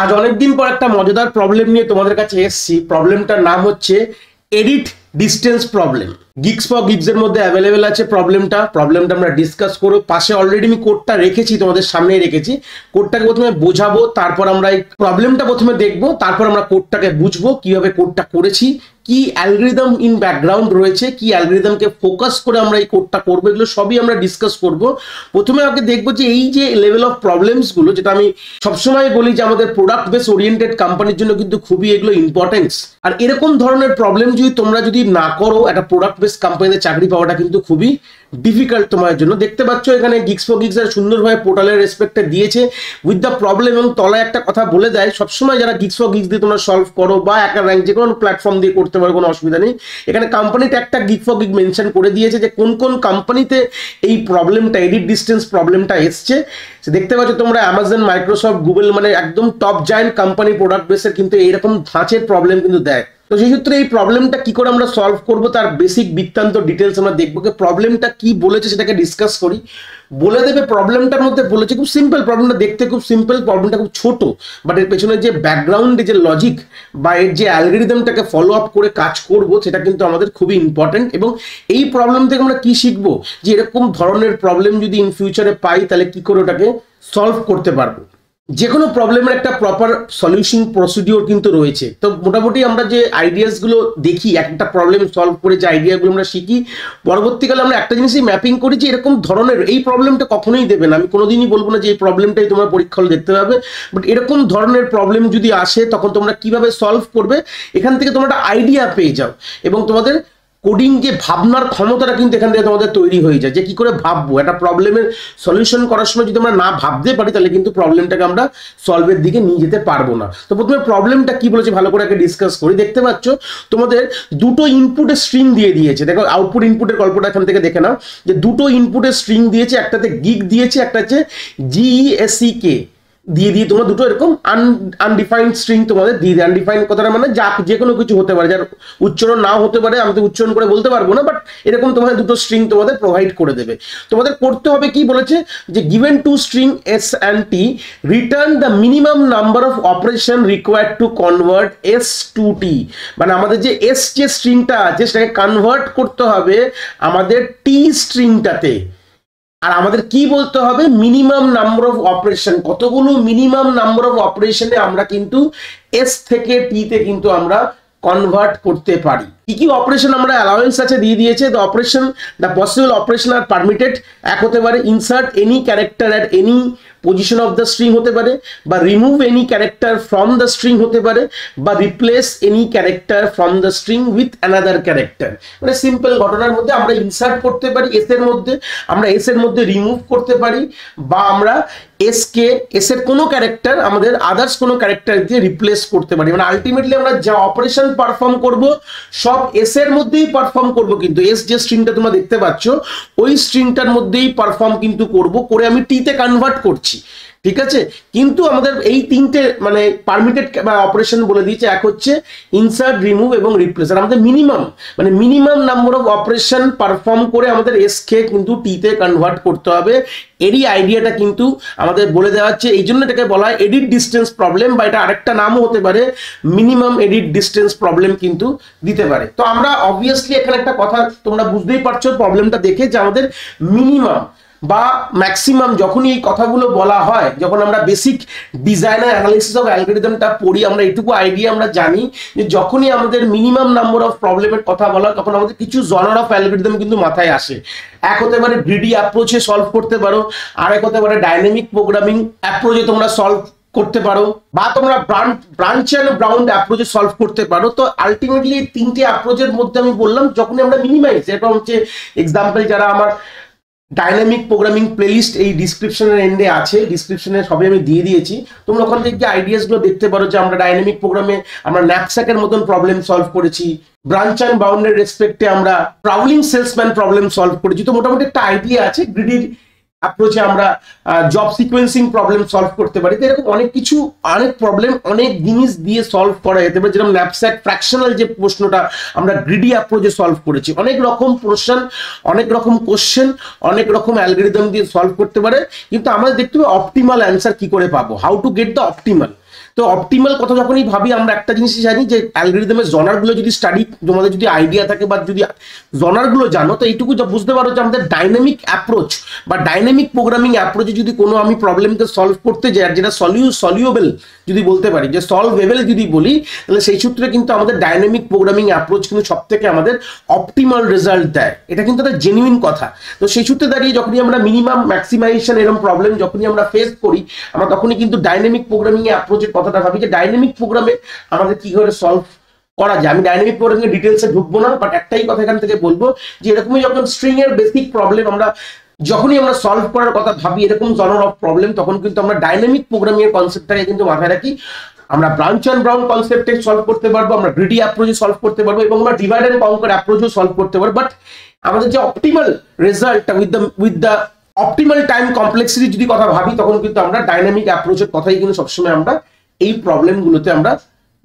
আজ অনেকদিন পর একটা মজাদার প্রবলেম নিয়ে তোমাদের কাছে এসেছি। প্রবলেমটার নাম হচ্ছে edit distance problem. Gigs for gigs এর মধ্যে অ্যাভেলেবেল আছে প্রবলেমটা আমরা ডিসকাস করব। পাশে অলরেডি আমি কোডটা রেখেছি, তোমাদের সামনেই রেখেছি। কোডটাকে প্রথমে বোঝাবো, তারপর আমরা এই প্রবলেমটা প্রথমে দেখবো, তারপর আমরা কোডটাকে বুঝবো কিভাবে কোডটা করেছি, কি অ্যালগরিদম ইন ব্যাকগ্রাউন্ড রয়েছে, কি অ্যালগরিদমকে ফোকাস করে আমরা এই কোডটা করবো, এগুলো সবই আমরা ডিসকাস করব। প্রথমে আমাকে দেখবো যে এই যে লেভেল অফ প্রবলেমস গুলো, যেটা আমি সবসময় বলি যে আমাদের প্রোডাক্ট বেস ওরিয়েন্টেড কোম্পানির জন্য কিন্তু খুবই এগুলো ইম্পর্টেন্স। আর এরকম ধরনের প্রবলেম যদি তোমরা না করো, একটা প্রোডাক্ট বেস কোম্পানিতে চাকরি পাওয়াটা কিন্তু খুবই ডিফিকাল্ট তোমার জন্য। দেখতে পাচ্ছ এখানে গিগস ফর গিগস এর সুন্দরভাবে পোর্টালের রেসপেক্টে দিয়েছে উইথ দ্য প্রবলেম, এবং তলায় একটা কথা বলে দেয় সবসময়, যারা গিগস ফর গিগস দিয়ে তোমরা সলভ করো বা একটা র্যাঙ্ক যে কোনো প্ল্যাটফর্ম দিয়ে করতে পারো, কোনো অসুবিধা নেই। এখানে কোম্পানিটা একটা গিগ ফর গিগ মেনশন করে দিয়েছে যে কোন কোন কোম্পানিতে এই প্রবলেমটা, এডিট ডিস্টেন্স প্রবলেমটা এসছে। দেখতে পাচ্ছ তোমরা অ্যামাজন, মাইক্রোসফট, গুগল, মানে একদম টপ জায়ান্ট কোম্পানি প্রোডাক্ট বেসের কিন্তু এইরকম ধাঁচের প্রবলেম কিন্তু দেয়। তো সেই সূত্রে এই প্রবলেমটা কি করে আমরা সলভ করব তার বেসিক বৃত্তান্ত ডিটেলস আমরা দেখবো। প্রবলেমটা কি বলেছে সেটাকে ডিসকাস করি। বলে দেবে প্রবলেমটার মধ্যে বলেছে খুব সিম্পল, প্রবলেমটা দেখতে খুব সিম্পল, প্রবলেমটা খুব ছোট, বাট এর পেছনে যে ব্যাকগ্রাউন্ডে যে লজিক বা এর যে অ্যালগরিদমটাকে ফলো আপ করে কাজ করব সেটা কিন্তু আমাদের খুবই ইম্পর্টেন্ট। এবং এই প্রবলেম থেকে আমরা কি শিখবো, যে এরকম ধরনের প্রবলেম যদি ইন ফিউচারে পাই তাহলে কি করে ওটাকে সলভ করতে পারবো। যে কোনো প্রবলেমের একটা প্রপার সলিউশন প্রসিডিওর কিন্তু রয়েছে। তো মোটামুটি আমরা যে আইডিয়াসগুলো দেখি, একটা প্রবলেম সলভ করে যে আইডিয়াগুলো আমরা শিখি, পরবর্তীকালে আমরা একটা জিনিসই ম্যাপিং করি যে এরকম ধরনের এই প্রবলেমটা কখনোই দেবে না। আমি কোনোদিনই বলবো না যে এই প্রবলেমটাই তোমরা পরীক্ষা হলে দেখতে পাবে, বাট এরকম ধরনের প্রবলেম যদি আসে তখন তোমরা কিভাবে সলভ করবে এখান থেকে তোমরা একটা আইডিয়া পেয়ে যাও, এবং তোমাদের কোডিং যে ভাবনার ক্ষমতাটা কিন্তু এখান থেকে তোমাদের তৈরি হয়ে যায়, যে কি করে ভাববো একটা প্রবলেমের সলিউশন করার সময়। যদি আমরা না ভাবতে পারি তাহলে কিন্তু প্রবলেমটাকে আমরা সলভের দিকে নিয়ে যেতে পারবো না। তো প্রথমে প্রবলেমটা কি বলেছে ভালো করে আগে ডিসকাস করি। দেখতে পাচ্ছ তোমাদের দুটো ইনপুটের স্ট্রিং দিয়ে দিয়েছে। দেখো আউটপুট ইনপুটের গল্পটা এখান থেকে দেখে নাও, যে দুটো ইনপুটের স্ট্রিং দিয়েছে, একটাতে গিগ দিয়েছে, একটা হচ্ছে GESEK দিয়ে তোমরা দুটো এরকম আনডিফাইন্ড স্ট্রিং তোমাদের দিয়ে দেয়। আনডিফাইন্ড কথাটা মানে যা যে কোনো কিছু হতে পারে, যার উচ্চারণ নাও হতে পারে, আমি তো উচ্চারণ করে বলতে পারবো না, বাট এরকম তোমাদের দুটো স্ট্রিং তোমাদের প্রোভাইড করে দেবে। তোমাদের করতে হবে কি বলেছে, যে given to string S and T return the minimum number of operation required to convert S to T। মানে আমাদের যে S যে স্ট্রিংটা আছে সেটাকে কনভার্ট করতে হবে আমাদের T স্ট্রিংটাতে। আর আমাদের কি বলতে হবে, মিনিমাম নাম্বার অফ অপারেশন, কতগুলো মিনিমাম নাম্বার অফ অপারেশনে আমরা কিন্তু এস থেকে টি তে কিন্তু আমরা কনভার্ট করতে পারি। কি কি অপারেশন আমরা অ্যালাউয়েন্স আছে দিয়ে দিয়েছে। The operation, the possible operation are permitted, এক হতে পারে insert any character at any position of the string হতে পারে, বা remove any character from the string হতে পারে, বা replace any character from the string with another character. মানে সিম্পল ঘটনার মধ্যে আমরা ইনসার্ট করতে পারি এস এর মধ্যে, আমরা এস এর মধ্যে রিমুভ করতে পারি, বা আমরা এস এর কোনো ক্যারেক্টার আমাদের আদার্স কোনো ক্যারেক্টার দিয়ে রিপ্লেস করতে পারি। মানে আলটিমেটলি আমরা যা অপারেশন পারফর্ম করব সব এস এর মধ্যেই পারফর্ম করব, কিন্তু এস যে স্ট্রিংটা তোমরা দেখতে পাচ্ছ ওই স্ট্রিংটার মধ্যেই পারফর্ম কিন্তু করব, করে আমি টি তে কনভার্ট করছি, ঠিক আছে। কিন্তু আমাদের এই তিনটে মানে পারমিটেড অপারেশন বলে দিয়েছে, এক হচ্ছে ইনসার্ট, রিমুভ এবং রিপ্লেস। আর আমাদের মিনিমাম মানে minimum number of operation perform করে আমাদের এস কে কিন্তু টি তে কনভার্ট করতে হবে। এরই আইডিয়াটা কিন্তু আমাদের বলে দেওয়া হচ্ছে, এই জন্য এটাকে বলা হয় এডিট ডিস্টেন্স প্রবলেম, বা এটা আরেকটা নামও হতে পারে মিনিমাম এডিট ডিস্টেন্স প্রবলেম কিন্তু দিতে পারে। তো আমরা অবভিয়াসলি এখানে একটা কথা তোমরা বুঝতেই পারছো প্রবলেমটা দেখে, যে আমাদের মিনিমাম বা ম্যাক্সিমাম যখনই এই কথাগুলো বলা হয়, যখন আমরা বেসিক ডিজাইনার অ্যানালিসিস অফ অ্যালগরিদমটা পড়ি, আমরা এটুকু আইডিয়া আমরা জানি যে যখনই আমাদের মিনিমাম নাম্বার অফ প্রবলেমের কথা বলা হয় তখন আমাদের কিছু জনার অফ অ্যালগরিদম কিন্তু মাথায় আসে। এক হতে পারে গ্রিডি অ্যাপ্রোচে সলভ করতে পারো, আর এক হতে পারে ডাইনামিক প্রোগ্রামিং অ্যাপ্রোচে তোমরা সলভ করতে পারো, বা তোমরা ব্রাঞ্চ এন্ড বাউন্ড অ্যাপ্রোচে সলভ করতে পারো। তো আলটিমেটলি তিনটে অ্যাপ্রোচের মধ্যে আমি বললাম যখনই আমরা মিনিমাইজ, এটা হচ্ছে এক্সাম্পল, যারা আমার ডাইনামিক প্রোগ্রামিং প্লেলিস্ট এই ডিসক্রিপশনের এন্ডে আছে, ডিসক্রিপশনে সবই আমি দিয়ে দিয়েছি, তোমরা ওখান থেকে আইডিয়াসগুলো দেখতে পারো যে আমরা ডাইনামিক প্রোগ্রামে আমরা ন্যাপস্যাকের মতন প্রবলেম সলভ করেছি, ব্রাঞ্চ অ্যান্ড বাউন্ডের রেসপেক্টে আমরা ট্রাভেলিং সেলসম্যান প্রবলেম সলভ করেছি। তো মোটামুটি একটা আইডিয়া আছে। গ্রিডির অ্যাপ্রোচে আমরা জব সিকোয়েন্সিং প্রবলেম সলভ করতে পারি। তো এরকম অনেক কিছু, অনেক প্রবলেম, অনেক জিনিস দিয়ে সলভ করা যেতে পারে। যেরকম ন্যাপস্যাক ফ্র্যাকশনাল যে প্রশ্নটা আমরা গ্রিডি অ্যাপ্রোচে সলভ করেছি, অনেক রকম প্রশ্ন, অনেক রকম কোশ্চেন, অনেক রকম অ্যালগরিদম দিয়ে সলভ করতে পারে। কিন্তু আমাদের দেখতে হবে অপটিমাল অ্যান্সার কি করে পাবো, how to get the optimal. তো অপটিমাল কথা যখনই ভাবি আমরা একটা জিনিসই জানি যে অ্যালগরিদমের জনারগুলো যদি স্টাডি তোমাদের যদি আইডিয়া থাকে বা যদি জনারগুলো জানো, তো এইটুকু বুঝতে পারো যে আমাদের ডাইনামিক অ্যাপ্রোচ বা ডাইনামিক প্রোগ্রামিং অ্যাপ্রোচে যদি কোনো আমি প্রবলেমকে সলভ করতে যাই, আর যেটা সলিউবেল যদি বলতে পারি, যে সলভেবল যদি বলি, তাহলে সেই সূত্রে কিন্তু আমাদের ডাইনামিক প্রোগ্রামিং অ্যাপ্রোচ কিন্তু সব থেকে আমাদের অপটিমাল রেজাল্ট দেয়। এটা কিন্তু একটা জেনুইন কথা। তো সেই সূত্রে দাঁড়িয়ে যখনই আমরা মিনিমাম ম্যাক্সিমাইজেশন এরকম প্রবলেম যখনই আমরা ফেস করি, আমরা তখনই কিন্তু ডাইনামিক প্রোগ্রামিং অ্যাপ্রোচের কথাটা ভাবি যে ডাইনামিক প্রোগ্রামে আমাদের কি করে সলভ করা যায়। আমি ডাইনামিক প্রোগ্রামিং এর ডিটেলসে ঢুকবো না, বাট একটাই কথা এখান থেকে বলবো যে এরকমই যখন স্ট্রিং এর বেসিক প্রবলেম আমরা যখনই আমরা সলভ করার কথা ভাবি, এরকম জনর অফ প্রবলেম, তখন কিন্তু আমরা ডাইনামিক প্রোগ্রামিং এর কনসেপ্টটাকে কিন্তু মাথায় রাখি। আমরা ব্রাঞ্চ অ্যান্ড ব্রাউন কনসেপ্টে সলভ করতে পারবো, আমরা গ্রিডি অ্যাপ্রোচে সলভ করতে পারবো, এবং আমরা ডিভাইড অ্যান্ড কনকার অ্যাপ্রোচেও সলভ করতে পারবো। বাট আমাদের যে অপটিমাল রেজাল্টটা with the optimal time complexity যদি কথা ভাবি, তখন কিন্তু আমরা ডাইনামিক অ্যাপ্রোচের কথাই কিন্তু সবসময় আমরা এই প্রবলেমগুলোতে আমরা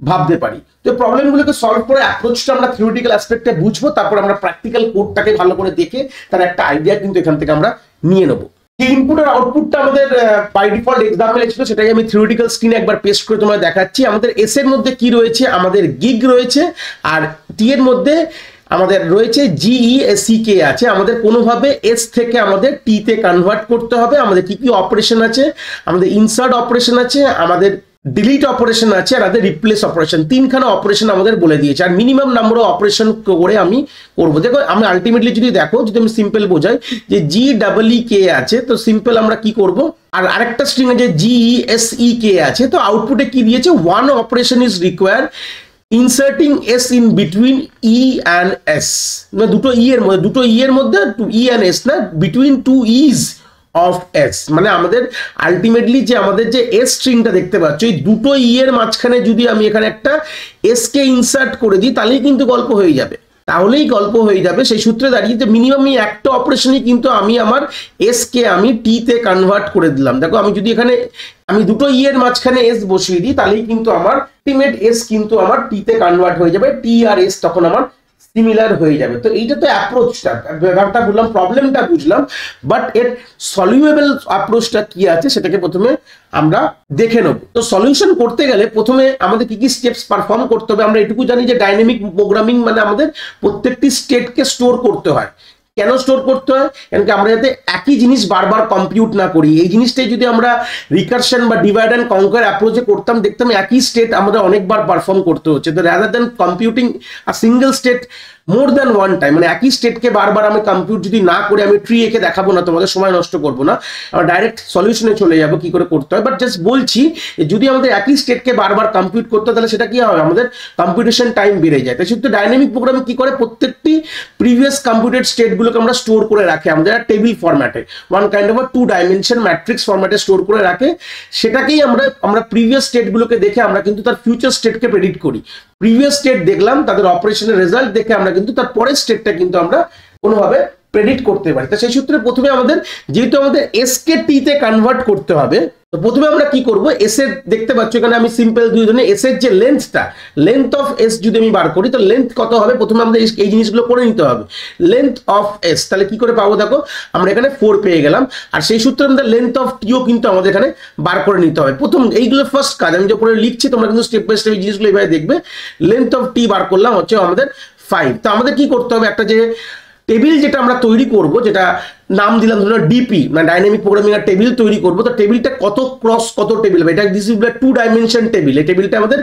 ভাবতে পারি। তো প্রবলেমগুলোকে সলভ করে অ্যাপ্রোচটা আমরা থিওরিটিক্যাল অ্যাসপেক্টে বুঝবো, তারপর আমরা প্র্যাকটিক্যাল কোডটাকে ভালো করে দেখে তার একটা আইডিয়া কিন্তু এখান থেকে আমরা নিয়ে নেবো। যে ইনপুট আর আউটপুটটা আমাদের বাই ডিফল্ট এক্সাম্পল ছিল, সেটাকে আমি থিওরিটিক্যাল স্ক্রিনে একবার পেস্ট করে তোমায় দেখাচ্ছি। আমাদের এস এর মধ্যে কি রয়েছে, আমাদের গিগ রয়েছে, আর টি এর মধ্যে আমাদের রয়েছে GESEK আছে। আমাদের কোনোভাবে এস থেকে আমাদের টি তে কনভার্ট করতে হবে। আমাদের কি কি অপারেশন আছে, আমাদের ইনসার্ট অপারেশন আছে, আমাদের ডিলিট অপারেশন আছে, আর আমাদের রিপ্লেস অপারেশন, তিনখানা অপারেশন আমাদের বলে দিয়েছে। আর মিনিমাম নাম্বার অফ অপারেশন করে আমি করবো। দেখো আমি আলটিমেটলি যদি দেখো, যদি আমি সিম্পল বোঝাই যে GEEK আছে, তো সিম্পল আমরা কি করব, আর আরেকটা স্ট্রিং আছে GESEK আছে, তো আউটপুটে কি দিয়েছে, one operation is required inserting S in between E and S, না দুটো ই এর মধ্যে, দুটো ই এর মধ্যে ই অ্যান্ড এস না, between two E's of S. মানে আমাদের আলটিমেটলি যে আমাদের যে এস স্ট্রিংটা দেখতে পাচ্ছ, এই দুটো ই এর মাঝখানে যদি আমি এখানে একটা এস কে ইনসার্ট করে দিই, তাহলেই কিন্তু গল্প হয়ে যাবে, তাহলেই গল্প হয়ে যাবে। সেই সূত্রে দাঁড়িয়ে যে মিনিমাম একটা অপারেশনই কিন্তু আমি আমার এস কে আমি টি তে কনভার্ট করে দিলাম। দেখো আমি যদি এখানে আমি দুটো ই এর মাঝখানে এস বসিয়ে দিই, তাহলেই কিন্তু আমার আলটিমেট এস কিন্তু আমার টি তে কনভার্ট হয়ে যাবে, টি আর এস তখন আমার সিমিলার হয়ে যাবে। তো এইটা তো অ্যাপ্রোচটা, ব্যাপারটা বললাম, প্রবলেমটা বুঝলাম, বাট এর সলিউবেল অ্যাপ্রোচটা কি আছে সেটাকে প্রথমে আমরা দেখে নেব। তো সলিউশন করতে গেলে প্রথমে আমাদের কি কি স্টেপস পারফর্ম করতে হবে। আমরা এটুকু জানি যে ডাইনামিক প্রোগ্রামিং মানে আমাদের প্রত্যেকটি স্টেটকে স্টোর করতে হয়। কেন স্টোর করতে হয়, কারণ আমরা যাতে একই জিনিস বারবার কম্পিউট না করি। এই জিনিসটাই যদি আমরা রিকারশন বা ডিভাইড অ্যান্ড কনকার অ্যাপ্রোচে করতাম, দেখতাম একই স্টেট আমাদের অনেকবার পারফর্ম করতে হচ্ছে। তো rather than computing a single state more than one time, মানে একই স্টেটকে বারবার আমি কম্পিউট যদি না করে, আমি ট্রি এঁকে দেখাবো না, তোমাদের সময় নষ্ট করবো না, আমরা ডাইরেক্ট সলিউশনে চলে যাবো কি করে করতে হয়। বাট জাস্ট বলছি যদি আমাদের একই স্টেটকে বারবার কম্পিউট করতে হয়, তাহলে সেটা কি হয়, আমাদের কম্পিউটেশন টাইম বেড়ে যায়। তাই শুধু ডাইনামিক প্রোগ্রামিং কি করে, প্রত্যেকটি প্রিভিয়াস কম্পিউটেড স্টেটগুলোকে আমরা স্টোর করে রাখে আমাদের টেবিল ফরম্যাটে, one kind of two dimension matrix ফরম্যাটে স্টোর করে রাখে। সেটাকেই আমরা প্রিভিয়াস স্টেটগুলোকে দেখে আমরা কিন্তু তার ফিউচার স্টেটকে প্রেডিক্ট করি। প্রিভিয়াস স্টেট দেখলাম, তাদের অপারেশনের রেজাল্ট দেখে আমরা কিন্তু তার পরের স্টেটটা কিন্তু আমরা কোনোভাবে প্রেডিক্ট করতে পারি। তো সেই সূত্রে প্রথমে আমাদের যেহেতু আমাদের এস কে টি তে কনভার্ট করতে হবে, তো প্রথমে আমরা কি করব, এস এর দেখতে পাচ্ছ এখানে আমি সিম্পল দুই ধরনের এস এর যে লেন্থটা, লেন্থ অফ এস যদি আমি বার করি, তো লেন্থ কত হবে, প্রথমে আমাদের এই জিনিসগুলো করে নিতে হবে। লেন্থ অফ এস তাহলে কি করে পাবো, দেখো আমরা এখানে 4 পেয়ে গেলাম, আর সেই সূত্রে আমাদের লেন্থ অফ টিও কিন্তু আমাদের এখানে বার করে নিতে হবে। প্রথম এইগুলো ফার্স্ট কাজ, আমি যে পরে লিখছি তোমরা কিন্তু স্টেপ বাই স্টেপ এই জিনিসগুলো এইভাবে দেখবে। লেন্থ অফ টি বার করলাম হচ্ছে আমাদের 5। তো আমাদের কি করতে হবে, একটা যে টেবিল যেটা আমরা তৈরি করব, যেটা নাম দিলাম ধরো ডিপি, মানে ডাইনামিক প্রোগ্রামিং এর টেবিল তৈরি করব। তো টেবিলটা কত ক্রস কত টেবিল, এটা this is two dimension table. এই টেবিলটা আমাদের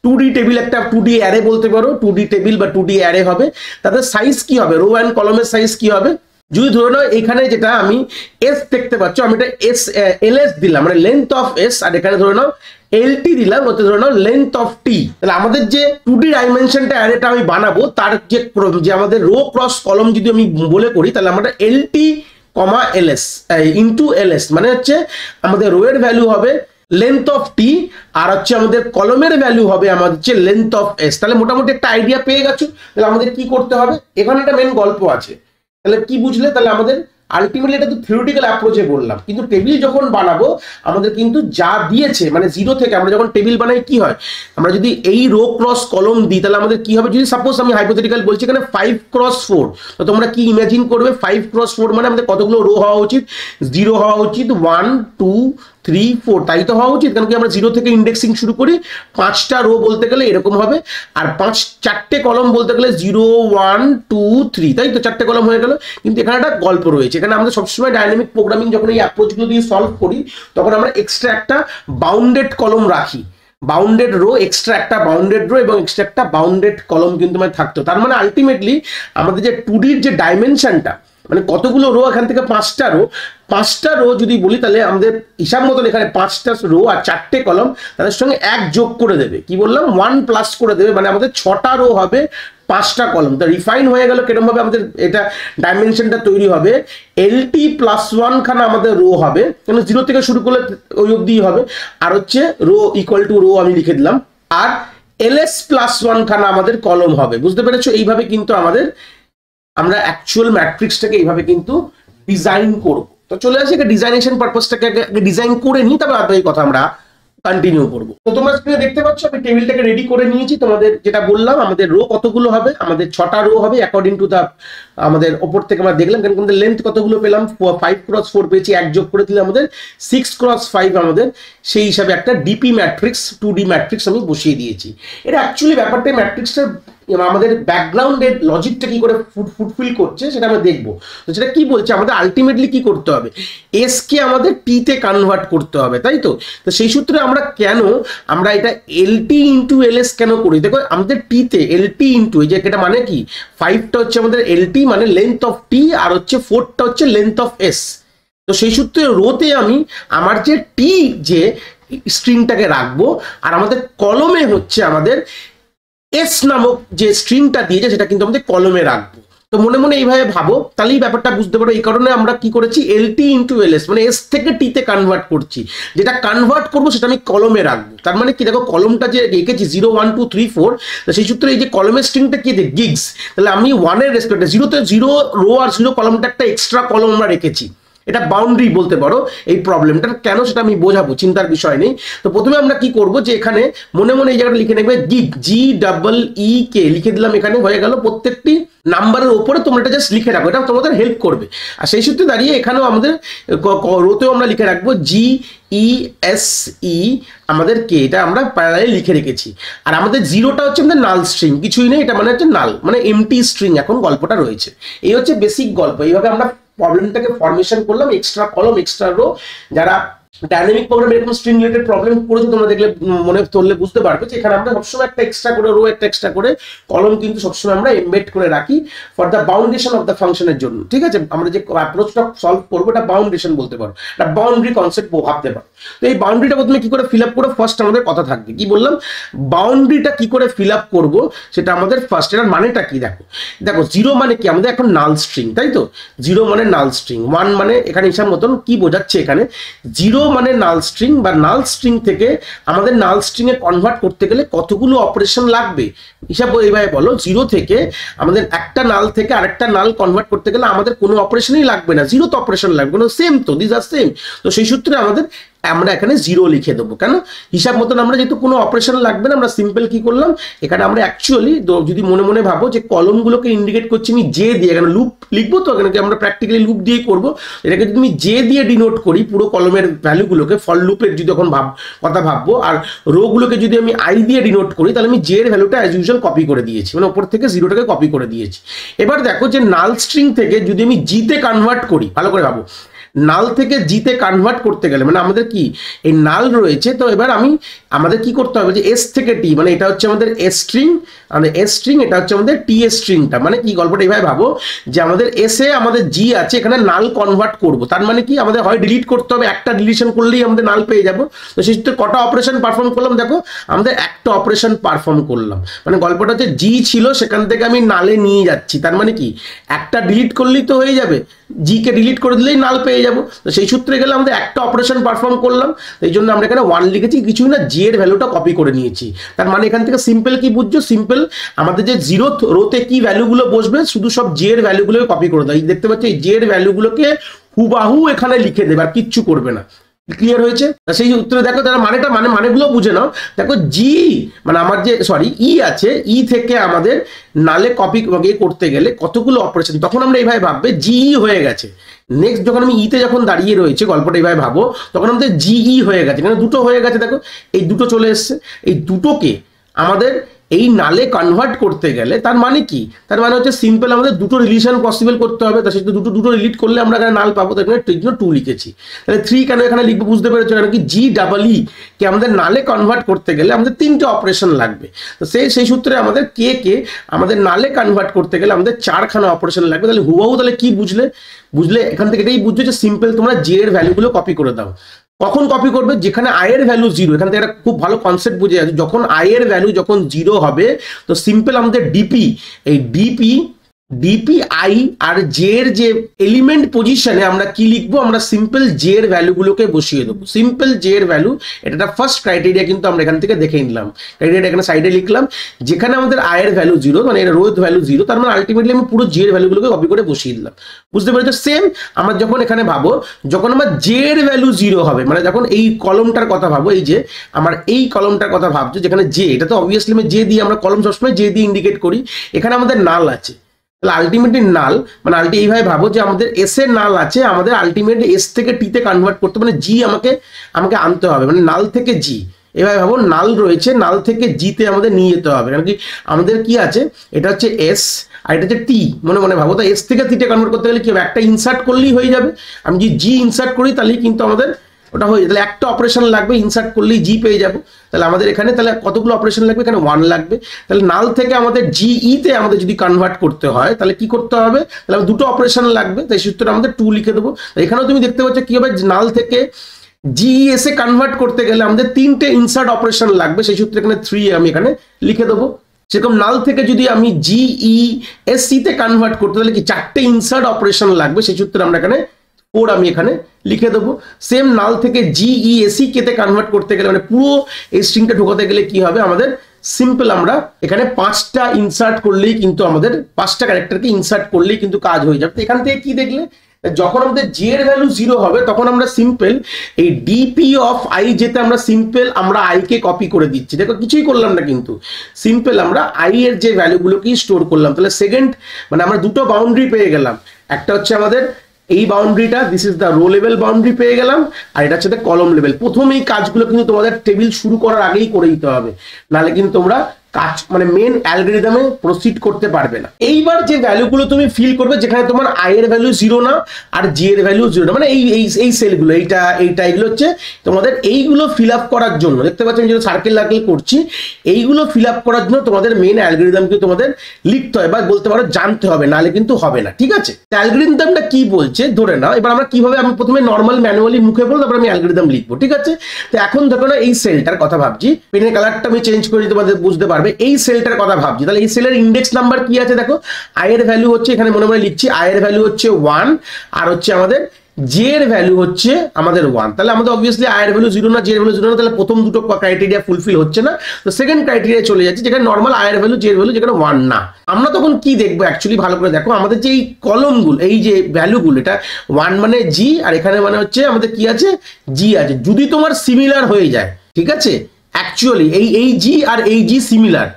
2D টেবিল, একটা 2D অ্যারে বলতে পারো, 2D টেবিল বা 2D অ্যারে হবে। তাদের সাইজ কি হবে, রো অ্যান্ড কলমের সাইজ কি হবে, যদি ধরে নাও এখানে যেটা আমি এস দেখতে পাচ্ছ, আমি এটা এস এলএস দিলাম, মানে লেন্থ অফ এস, আর এখানে ধরে নাও এলটি দিলাম, ওতে ধরে নাও লেন্থ অফ টি। তাহলে আমাদের যে 2D ডাইমেনশনটা অ্যারেটা আমি বানাবো, তার যে আমাদের রো ক্রস কলম যদি আমি বলে করি, তাহলে আমরা এলটি কমা এলএস ইন্টু এলএস, মানে হচ্ছে আমাদের রো এর ভ্যালু হবে লেন্থ অফ টি, আর হচ্ছে আমাদের কলমের ভ্যালু হবে আমাদের হচ্ছে লেন্থ অফ এস। তাহলে মোটামুটি একটা আইডিয়া পেয়ে গেছো। তাহলে আমাদের কি করতে হবে, এখানে একটা মেন গল্প আছে। তাহলে কি বুঝলে, তাহলে আমাদের আলটিমেটলি এটা তো থিওরিটিক্যাল অ্যাপ্রোচে বললাম, কিন্তু টেবিল যখন বানাবো আমাদের কিন্তু যা দিয়েছে, মানে 0 থেকে আমরা যখন টেবিল বানাই কি হয়, আমরা যদি এই রো ক্রস কলম দিই, তাহলে আমাদের কি হবে, যদি সাপোজ আমি হাইপোথেটিক্যাল বলছি এখানে 5 ক্রস 4, তো তোমরা কি ইমাজিন করবে 5 ক্রস 4 মানে আমাদের কতগুলো রো হওয়া উচিত, 0 হওয়া উচিত, 1 2 3 4, তাই তো হওয়া উচিত, কারণ কি আমরা 0 থেকে ইন্ডেক্সিং শুরু করি। 5টা রো বলতে গেলে এরকম হবে, আর 4টে কলম বলতে গেলে 0 1 2 3, তাই তো 4টে কলম হয়ে গেল। কিন্তু এখানে একটা গল্প রয়েছে, এখানে আমরা সবসময় ডাইনামিক প্রোগ্রামিং যখন এই অ্যাপ্রোচগুলো দিয়ে সলভ করি তখন আমরা এক্সট্রা একটা বাউন্ডেড কলম রাখি, বাউন্ডেড রো, এক্সট্রা একটা বাউন্ডেড রো এবং এক্সট্রা একটা বাউন্ডেড কলম কিন্তু মানে থাকতো। তার মানে আলটিমেটলি আমাদের যে 2Dর যে ডাইমেনশনটা, মানে কতগুলো রো, এখান থেকে 5টা রো যদি বলি তাহলে আমাদের হিসাব মতন এখানে 5টা রো আর 4টে কলম, তাদের সঙ্গে 1 যোগ করে দেবে, কি বললাম 1 প্লাস করে দেবে, মানে আমাদের 6টা রো হবে 5টা কলম। তো রিফাইন হয়ে গেল কিরকম ভাবে আমাদের এটা ডাইমেনশনটা তৈরি হবে। LT প্লাস 1 খানা আমাদের রো হবে, কেন 0 থেকে শুরু করলে ওই অবধি হবে, আর হচ্ছে রো ইকুয়াল টু রো আমি লিখে দিলাম, আর LS প্লাস 1 খানা আমাদের কলম হবে। বুঝতে পেরেছো? এইভাবে কিন্তু আমরা অ্যাকচুয়াল ম্যাট্রিক্সটাকে এইভাবে কিন্তু ডিজাইন করব। তো চলে আসি ডিজাইনেশন পারপাসটাকে ডিজাইন করে নিই, তারপর এই কথা আমরা কন্টিনিউ করব। তো তোমরা স্ক্রিনে দেখতে পাচ্ছ আমি টেবিলটাকে রেডি করে নিয়েছি। তোমাদের যেটা বললাম আমাদের রো কতগুলো হবে, আমাদের 6টা রো হবে অ্যাকর্ডিং টু দা, আমাদের ওপর থেকে আমরা দেখলাম কেন আমাদের লেন্থ কতগুলো পেলাম, 5 × 4 পেয়েছি, 1 যোগ করে দিলে আমাদের 6 × 5 আমাদের, সেই হিসাবে একটা ডিপি ম্যাট্রিক্স 2D ম্যাট্রিক্স আমি বসিয়ে দিয়েছি। এটা অ্যাকচুয়ালি ব্যাপারটা ম্যাট্রিক্সটা আমাদের ব্যাকগ্রাউন্ডের লজিকটা কি করে ফুলফিল করছে সেটা আমরা দেখবো। তো সেটা কি বলছে, আমাদের আলটিমেটলি কি করতে হবে, এস কে আমাদের টি তে কনভার্ট করতে হবে, তাই তো। তো সেই সূত্রে আমরা এটা এলটি ইন্টু এলএস কেন করি, দেখো আমাদের টি তে এলটি ইন্টু, এই যে এটা মানে কি 5টা হচ্ছে আমাদের এলটি মানে লেন্থ অফ টি, আর হচ্ছে 4টা হচ্ছে লেন্থ অফ এস। তো সেই সূত্রে রোতে আমি আমার যে টি যে স্ট্রিংটাকে রাখবো, আর আমাদের কলমে হচ্ছে আমাদের এস নামক যে স্ট্রিংটা দিয়েছে সেটা কিন্তু আমাদের কলমে রাখবো। তো মনে মনে এইভাবে ভাবো, তাহলেই ব্যাপারটা বুঝতে পারো। এই কারণে আমরা কি করেছি, এলটি ইন্টু এলএস মানে এস থেকে টি তে কনভার্ট করছি, যেটা কনভার্ট করবো সেটা আমি কলমে রাখবো। তার মানে কি, দেখো কলমটা যে রেখেছি 0 1 2 3 4, সেই সূত্রে এই যে কলমের স্ট্রিংটা কি গিগস, তাহলে আমি 1 এর রেসপেক্টে 0তে 0 রো আর 0 কলমটা একটা এক্সট্রা কলম আমরা রেখেছি। এটা বাউন্ডারি বলতে পারো এই প্রবলেমটা কেন, সেটা আমি বোঝাবো, চিন্তার বিষয় নেই। তো প্রথমে আমরা কি করব, যে এখানে মনে মনে এই জায়গাটা লিখে নেবে গিগ, GEE-K লিখে দিলাম, এখানে হয়ে গেল। প্রত্যেকটি নাম্বারের উপরে তোমরা এটা জাস্ট লিখে রাখো, এটা তোমাদের হেল্প করবে। আর সেই সূত্রে দাঁড়িয়ে এখানেও আমাদের রোতেও আমরা লিখে রাখবো GESE আমাদের কে, এটা আমরা প্যারালালি লিখে রেখেছি। আর আমাদের 0টা হচ্ছে আমাদের নাল স্ট্রিং, কিছুই নেই, এটা মানে হচ্ছে নাল মানে এমটি স্ট্রিং, এখন গল্পটা রয়েছে। এই হচ্ছে বেসিক গল্প। এইভাবে আমরা প্রবলেমটাকে ফরমেশন করলাম, এক্সট্রা কলম এক্সট্রা রো। যারা ডাইনামিক প্রোগ্রামে এরকম স্ট্রিং রিলেটেড প্রবলেম করেছে তোমরা দেখলে মনে ধরলে বুঝতে পারবে যে এখানে আমরা সবসময় একটা এক্সট্রা করে রো, একটা এক্সট্রা করে কলম কিন্তু সবসময় আমরা এমবেড করে রাখি ফর দ্য বাউন্ডেশন অফ দ্য ফাংশনের জন্য। ঠিক আছে, আমরা যে অ্যাপ্রোচটা সলভ করবো এটা বাউন্ডেশন বলতে পারো, এটা বাউন্ডারি কনসেপ্ট ভাবতে পারো। তো এই বাউন্ডারিটা প্রথমে কি করে ফিল আপ করবো, ফার্স্ট আমাদের কথা থাকবে কি বললাম, বাউন্ডারিটা কি করে ফিল আপ করবো সেটা আমাদের ফার্স্ট। এটার মানেটা কি দেখো 0 মানে কি আমাদের এখন নাল স্ট্রিং, তাই তো। 0 মানে নাল স্ট্রিং, 1 মানে এখানে হিসাব মতন কি বোঝাচ্ছে, এখানে 0 মানে নাল স্ট্রিং, বা নাল স্ট্রিং থেকে আমাদের নাল স্ট্রিং এ কনভার্ট করতে গেলে কতগুলো অপারেশন লাগবে হিসাব এইভাবে বলো। 0 থেকে আমাদের একটা নাল থেকে আরেকটা নাল কনভার্ট করতে গেলে আমাদের কোনো অপারেশনই লাগবে না, 0 তো অপারেশন লাগবে, কোনো সেম তো, দিস আর সেম। তো সেই সূত্রে আমরা এখানে 0 লিখে দেবো, কেন হিসাব মতন আমরা যেহেতু কোনো অপারেশন লাগবে না, আমরা সিম্পল কি করলাম, এখানে আমরা অ্যাকচুয়ালি যদি মনে মনে ভাবো যে কলমগুলোকে ইন্ডিকেট করছি আমি জে দিয়ে, এখানে লুপ লিখবো, তো এখানে আমরা প্র্যাকটিক্যালি লুপ দিয়ে করবো। এটাকে যদি আমি জে দিয়ে ডিনোট করি পুরো কলমের ভ্যালুগুলোকে, ফর লুপের যদি যখন কথা ভাববো, আর রোগুলোকে যদি আমি আই দিয়ে ডিনোট করি, তাহলে আমি জে এর ভ্যালুটা অ্যাজ ইউজুয়াল কপি করে দিয়েছি, মানে ওপর থেকে 0টাকে কপি করে দিয়েছি। এবার দেখো যে নাল স্ট্রিং থেকে যদি আমি জিতে কনভার্ট করি, ভালো করে ভাবো, নাল থেকে জিতে কনভার্ট করতে গেলে মানে আমাদের কি এই নাল রয়েছে, তো এবার আমাদের কি করতে হবে যে এস থেকে টি, মানে এটা হচ্ছে আমাদের এস স্ট্রিং, মানে এস স্ট্রিং, এটা হচ্ছে আমাদের টি এস স্ট্রিংটা। মানে কি গল্পটা এইভাবে ভাবো যে আমাদের এস এ আমাদের জি আছে, এখানে নাল কনভার্ট করব, তার মানে কি আমাদের হয় ডিলিট করতে হবে, একটা ডিলিশন করলেই আমাদের নাল পেয়ে যাবো। তো সেই ক্ষেত্রে কটা অপারেশন পারফর্ম করলাম, দেখো আমাদের একটা অপারেশন পারফর্ম করলাম, মানে গল্পটা হচ্ছে জি ছিল সেখান থেকে আমি নালে নিয়ে যাচ্ছি, তার মানে কি একটা ডিলিট করলেই তো হয়ে যাবে, জি কে ডিলিট করে দিলেই নাল পেয়ে যাবো। তো সেই সূত্রে গেলে আমাদের একটা অপারেশন পারফর্ম করলাম, এই জন্য আমরা এখানে 1 লিখেছি, কিছুই না, জি এর ভ্যালুটা কপি করে নিয়েছি। তার মানে এখান থেকে সিম্পল কি বুঝছো, সিম্পল আমাদের যে 0th রোতে কি ভ্যালুগুলো বসবে শুধু সব জি এর ভ্যালুগুলোকে কপি করে দাও। দেখতে পাচ্ছ এই জি এর ভ্যালুগুলোকে হুবাহু এখানে লিখে দেবে, আর কিচ্ছু করবে না। ক্লিয়ার হয়েছে? সেই উত্তরে দেখো তারা মানেগুলো বুঝে নাও। দেখো জি মানে আমার যে ই আছে, ই থেকে আমাদের নালে কপি করতে গেলে কতগুলো অপারেশন, তখন আমরা এইভাবে ভাববে জিই হয়ে গেছে। নেক্সট যখন আমি ইতে যখন দাঁড়িয়ে রয়েছে গল্পটা এইভাবে ভাবো, তখন আমাদের জিই হয়ে গেছে, এখানে দুটো হয়ে গেছে। দেখো এই দুটো চলে এসছে, এই দুটোকে আমাদের এই নালে কনভার্ট করতে গেলে তার মানে কি, তার মানে হচ্ছে সিম্পল আমাদের দুটো রিলেশন পসিবল করতে হবে। তার সাথে দুটো রিলেট করলে আমরা এখানে নাল পাবো, তাই এখানে 2 লিখেছি। তাহলে 3 কেন এখানে লিখবো বুঝতে পেরেছো? কারণ কি জি ডাবল ই কে আমাদের নালে কনভার্ট করতে গেলে আমাদের 3টে অপারেশন লাগবে। তো সেই সূত্রে আমাদের কে আমাদের নালে কনভার্ট করতে গেলে আমাদের 4খানা অপারেশন লাগবে। তাহলে হুবাহু তাহলে কি বুঝলে এখান থেকে এটাই বুঝছো যে সিম্পল তোমরা জে এর ভ্যালুগুলো কপি করে দাও। কখন কপি করবে? যেখানে আই এর ভ্যালু 0, এখান থেকে একটা খুব ভালো কনসেপ্ট বুঝে যাচ্ছে। যখন আই এর ভ্যালু যখন 0 হবে, তো সিম্পল আমাদের ডিপি, এই ডিপি আই আর জে এর যে এলিমেন্ট পজিশনে আমরা কি লিখবো, আমরা সিম্পল জে এর ভ্যালুগুলোকে বসিয়ে দেবো। সিম্পল জে এর ভ্যালু, এটা ফার্স্ট ক্রাইটেরিয়া কিন্তু আমরা এখান থেকে দেখে নিলাম। ক্রাইটেরিয়া এখানে সাইডে লিখলাম, যেখানে আমাদের আই এর ভ্যালু 0 মানে এর রোধ ভ্যালু 0, তার মানে আলটিমেটলি আমি পুরো জে এর ভ্যালুগুলোকে কপি করে বসিয়ে দিলাম। বুঝতে পেরেছো? সেম আমরা যখন এখানে ভাবো, যখন আমার জে এর ভ্যালু 0 হবে, মানে যখন এই কলমটার কথা ভাবো, এই যে আমার এই কলমটার কথা ভাবছো, যেখানে জে, এটা তো অবভিয়াসলি আমি জে দিয়ে, আমরা কলম সবসময় জে দিয়ে ইন্ডিকেট করি, এখানে আমাদের নাল আছে। তাহলে আলটিমেটলি নাল মানে এইভাবে ভাবো যে আমাদের এস এর নাল আছে, আমাদের আলটিমেটলি এস থেকে টিতে কনভার্ট করতে, মানে জি আমাকে আনতে হবে, মানে নাল থেকে জি। এভাবে ভাবো নাল রয়েছে, নাল থেকে জিতে আমাদের নিয়ে যেতে হবে। কারণ কি আমাদের কি আছে, এটা হচ্ছে এস আর এটা হচ্ছে টি, মনে ভাবো। তো এস থেকে টিতে কনভার্ট করতে গেলে কি হবে, একটা ইনসার্ট করলেই হয়ে যাবে। আমি যদি জি ইনসার্ট করি তাহলেই কিন্তু আমাদের ওটা হয়ে যায়। তাহলে একটা অপারেশন লাগবে, ইনসার্ট করলেই জি পেয়ে যাবো। তাহলে আমাদের এখানে তাহলে কতগুলো অপারেশন লাগবে, এখানে 1 লাগবে। তাহলে নাল থেকে আমাদের জিই তে আমাদের যদি কনভার্ট করতে হয় তাহলে কি করতে হবে, তাহলে দুটো অপারেশন লাগবে। তাই সূত্রে আমাদের 2 লিখে দেবো। এখানেও তুমি দেখতে পাচ্ছ কি হবে, নাল থেকে জিএস এ কনভার্ট করতে গেলে আমাদের 3টে ইনসার্ট অপারেশন লাগবে। সেই সূত্রে এখানে 3 আমি এখানে লিখে দেবো। সেরকম নাল থেকে যদি আমি জিইএসসি তে কনভার্ট করতে তাহলে কি 4টে ইনসার্ট অপারেশন লাগবে। সেই সূত্রে আমরা এখানে 4 আমি এখানে লিখে দেবো। সেম নাল থেকে জিইএসি কে তে কনভার্ট করতে গেলে, মানে পুরো এই স্ট্রিংটা ঢোকাতে গেলে কি হবে, আমাদের সিম্পল আমরা এখানে 5টা ইনসার্ট করলেই কিন্তু আমাদের 5টা ক্যারেক্টারকে ইনসার্ট করলেই কিন্তু কাজ হয়ে যাবে। তো এখান থেকে কি দেখলে, যখন আমাদের জি এর ভ্যালু 0 হবে তখন আমরা সিম্পল এই ডিপি অফ আই যেতে আমরা সিম্পল আমরা আই কে কপি করে দিচ্ছি। দেখো কিছুই করলাম না, কিন্তু সিম্পল আমরা আই এর যে ভ্যালুগুলোকেই স্টোর করলাম। তাহলে সেকেন্ড মানে আমরা দুটো বাউন্ডারি পেয়ে গেলাম। একটা হচ্ছে আমাদের এই বাউন্ডারিটা, this is the row level boundary পেয়ে গেলাম, আর এটা হচ্ছে কলম লেভেল। প্রথম এই কাজগুলো কিন্তু তোমাদের টেবিল শুরু করার আগেই করে দিতে হবে, নাহলে কিন্তু তোমরা কাজ মানে মেন অ্যালগরিদমে প্রসিড করতে পারবে না। এইবার যে ভ্যালুগুলো তুমি ফিল করবে, যেখানে তোমার আই এর ভ্যালু 0 না আর জি এর ভ্যালু 0 না, মানে এই সেলগুলো, এইটা এগুলো হচ্ছে তোমাদের এইগুলো ফিল আপ করার জন্য। দেখতে পাচ্ছ আমি যেটা সার্কেল করছি, এইগুলো ফিল আপ করার জন্য তোমাদের মেন অ্যালগরিদমকে তোমাদের লিখতে হবে বা বলতে পারো জানতে হবে, নাহলে কিন্তু হবে না। ঠিক আছে, অ্যালগরিদমটা কি বলছে ধরে নাও। এবার আমরা কিভাবে, আমি প্রথমে নর্মাল ম্যানুয়ালি মুখে বলবো, তারপর আমি অ্যালগরিদম লিখবো। ঠিক আছে, তো এখন দেখো না এই সেলটার কথা ভাবছি, পেনের কালারটা আমি চেঞ্জ করে তোমাদের বুঝতে পারবে। এই সেলটার কথা ভাবছি, তাহলে এই সেলের ইন্ডেক্স নাম্বার কি আছে দেখো, আই এর ভ্যালু হচ্ছে, এখানে মনে লিখছি আই এর ভ্যালু হচ্ছে 1 আর হচ্ছে আমাদের জে এর ভ্যালু হচ্ছে আমাদের 1। তাহলে আমাদের অবভিয়াসলি আই এর ভ্যালু 0 না, জে এর ভ্যালু 0 না, তাহলে প্রথম দুটো ক্রাইটেরিয়া ফুলফিল হচ্ছে না। তো সেকেন্ড ক্রাইটেরিয়া চলে যাচ্ছে, যেখানে নর্মাল আই এর ভ্যালু, জে এর ভ্যালু যেখানে 1 না। আমরা তখন কি দেখবো অ্যাকচুয়ালি, ভালো করে দেখো আমাদের যে এই কলমগুলো, এই যে ভ্যালুগুলো, এটা 1 মানে জি আর এখানে মানে হচ্ছে আমাদের কি আছে, জি আছে। যদি তোমার সিমিলার হয়ে যায়, ঠিক আছে, অ্যাকচুয়ালি এই জি আর এই জি সিমিলার,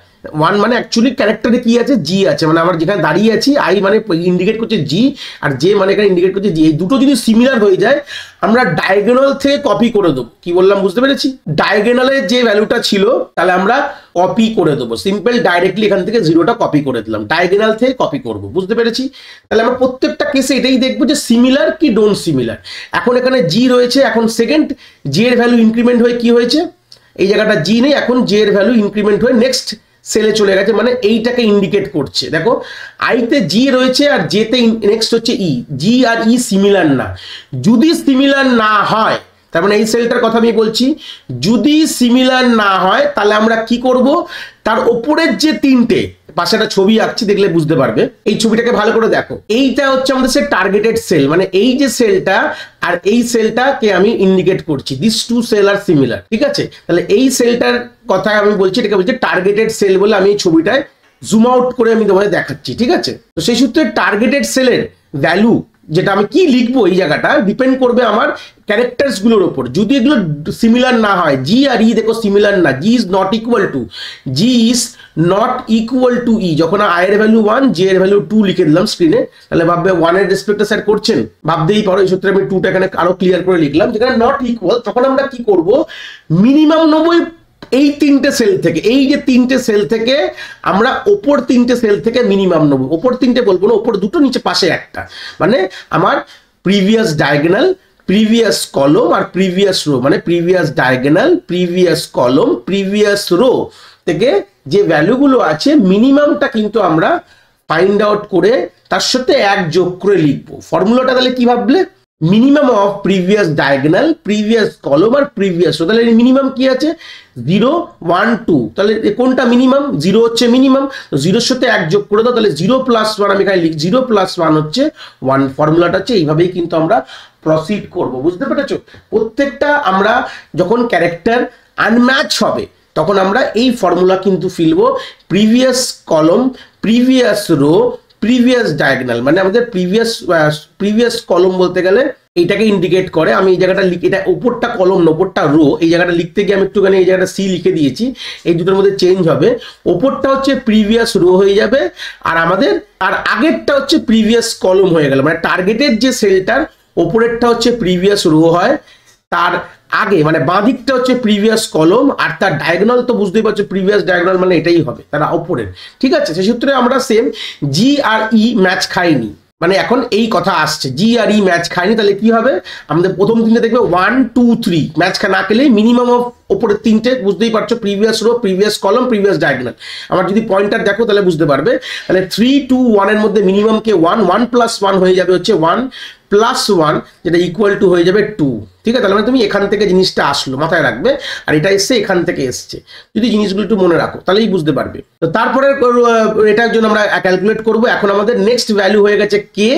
1 মানে অ্যাকচুয়ালি ক্যারেক্টারে কি আছে, জি আছে, মানে আমরা যেখানে দাঁড়িয়ে আছি আই মানে ইন্ডিকেট করছে জি আর জে মানে এখানে ইন্ডিকেট করছে জি। এই দুটো যদি সিমিলার হয়ে যায় আমরা ডায়াগোনাল থেকে কপি করে দেবো। কি বললাম বুঝতে পেরেছি? ডায়াগোনালে যে ভ্যালুটা ছিল তাহলে আমরা কপি করে দেবো, সিম্পল ডাইরেক্টলি এখান থেকে 0টা কপি করে দিলাম, ডায়াগোনাল থেকে কপি করব। বুঝতে পেরেছি? তাহলে আমরা প্রত্যেকটা কেসে এটাই দেখবো যে সিমিলার কি ডোন্ট সিমিলার। এখন এখানে জি রয়েছে, এখন সেকেন্ড জি এর ভ্যালু ইনক্রিমেন্ট হয়ে কি হয়েছে, এই জায়গাটা জি নেই, এখন জে এর ভ্যালু ইনক্রিমেন্ট হয়ে নেক্সট সেলে চলে গেছে, মানে এইটাকে ইন্ডিকেট করছে। দেখো আইতে জি রয়েছে আর জেতে নেক্সট হচ্ছে ই, জি আর ই সিমিলার না। যদি সিমিলার না হয়, তার মানে এই সেলটার কথা আমি বলছি, যদি সিমিলার না হয় তাহলে আমরা কি করব, তার উপরের যে 3টে, পাশে একটা ছবি আঁকছি দেখলে বুঝতে পারবে, এই ছবিটাকে ভালো করে দেখো, এইটা হচ্ছে আমাদের সে টার্গেটেড সেল, মানে এই যে সেলটা আর এই সেলটাকে আমি ইন্ডিকেট করছি, দিস টু সেল আর সিমিলার। ঠিক আছে, তাহলে এই সেলটার কথা আমি বলছি, এটাকে বলছি টার্গেটেড সেল বলে আমি এই ছবিটায় জুম আউট করে আমি তোমাদের দেখাচ্ছি। ঠিক আছে, তো সেই সূত্রে টার্গেটেড সেলের ভ্যালু যেটা আমি কি লিখবো এই জায়গাটা ডিপেন্ড করবে আমার ক্যারেক্টার্স গুলোর উপর। যদি এগুলো সিমিলার না হয়, জি আর ই দেখো সিমিলার না, G is not equal to, G is not equal to E, যখন আই এর ভ্যালু 1 জে এর ভ্যালু 2 লিখে দিলাম স্ক্রিনে, তাহলে ভাববে 1 এর রেসপেক্টে স্যার করছেন, ভাবতেই পারো। এই সূত্রে আমি 2টা এখানে আরো ক্লিয়ার করে লিখলাম। যেখানে নট ইকুয়াল তখন আমরা কি করব, মিনিমাম নেবো এই 3টে সেল থেকে, এই যে 3টে সেল থেকে আমরা ওপর 3টে সেল থেকে মিনিমাম নেবো। ওপর 3টে বলবো না, ওপর 2টো নিচে পাশে একটা, মানে আমার প্রিভিয়াস ডায়াগোনাল, প্রিভিয়াস কলম আর প্রিভিয়াস রো, মানে প্রিভিয়াস ডায়াগোনাল, প্রিভিয়াস কলম, প্রিভিয়াস রো থেকে যে ভ্যালুগুলো আছে মিনিমামটা কিন্তু আমরা ফাইন্ড আউট করে তার সাথে 1 যোগ করে লিখবো। ফর্মুলাটা তাহলে কি ভাবলে, minimum of previous diagonal, previous কলম আর প্রিভিয়াস রো। তাহলে মিনিমাম কি আছে 0 1 2, তাহলে কোনটা মিনিমাম, 0 হচ্ছে মিনিমাম, তো 0 এর সাথে 1 যোগ করে দাও, তাহলে 0 + 1 আমি এখানে লিখি, 0 + 1 হচ্ছে 1। ফর্মুলাটা হচ্ছে এইভাবেই কিন্তু আমরা প্রসিড করব, বুঝতে পেরেছো? প্রত্যেকটা আমরা যখন ক্যারেক্টার আনম্যাচ হবে তখন আমরা এই ফর্মুলা কিন্তু ফেলবো, প্রিভিয়াস কলম, প্রিভিয়াস রো, প্রিভিয়াস ডায়াগোনাল, মানে আমাদের প্রিভিয়াস কলম বলতে গেলে এইটাকে ইন্ডিকেট করে। আমি এই জায়গাটা লিখে, এটা উপরটা কলম না উপরটা রো, এই জায়গাটা লিখতে গিয়ে আমি একটুখানি এই জায়গাটা সি লিখে দিয়েছি, এই দুটোর মধ্যে চেঞ্জ হবে। ওপরটা হচ্ছে প্রিভিয়াস রো হয়ে যাবে, আর আমাদের আর আগেরটা হচ্ছে প্রিভিয়াস কলম হয়ে গেল, মানে টার্গেটের যে সেলটার ওপরেরটা হচ্ছে প্রিভিয়াস রো হয়, তার আগে মানে বাঁ দিকটা হচ্ছে প্রিভিয়াস কলম, আর তার ডায়াগোনাল তো বুঝতেই পারছো, প্রিভিয়াস ডায়াগোনাল মানে এটাই হবে তারা ওপরের, ঠিক আছে? সেই সূত্রে আমরা সেম জি আর ই ম্যাচ খাইনি, মানে এখন এই কথা আসছে জি আর ই ম্যাচ খায়নি, তাহলে কি হবে, আমাদের প্রথম 3টে দেখবে 1 2 3 ম্যাচ না খেলেই মিনিমাম অফ ওপরের 3টে, বুঝতেই পারছো, প্রিভিয়াস রো, প্রিভিয়াস কলম, প্রিভিয়াস ডায়াগোনাল। আমার যদি পয়েন্টার দেখো তাহলে বুঝতে পারবে, তাহলে 3 2 1 এর মধ্যে মিনিমাম কে 1 1 + 1 হয়ে যাবে হচ্ছে 1 + 1, যেটা ইকুয়াল টু হয়ে যাবে 2, ঠিক আছে? তাহলে মানে তুমি এখান থেকে জিনিসটা আসলো মাথায় রাখবে, আর এটা এসছে এখান থেকে এসছে, যদি জিনিসগুলো একটু মনে রাখো তাহলেই বুঝতে পারবে। তো তারপরে এটার জন্য আমরা ক্যালকুলেট করব। এখন আমাদের নেক্সট ভ্যালু হয়ে গেছে কে,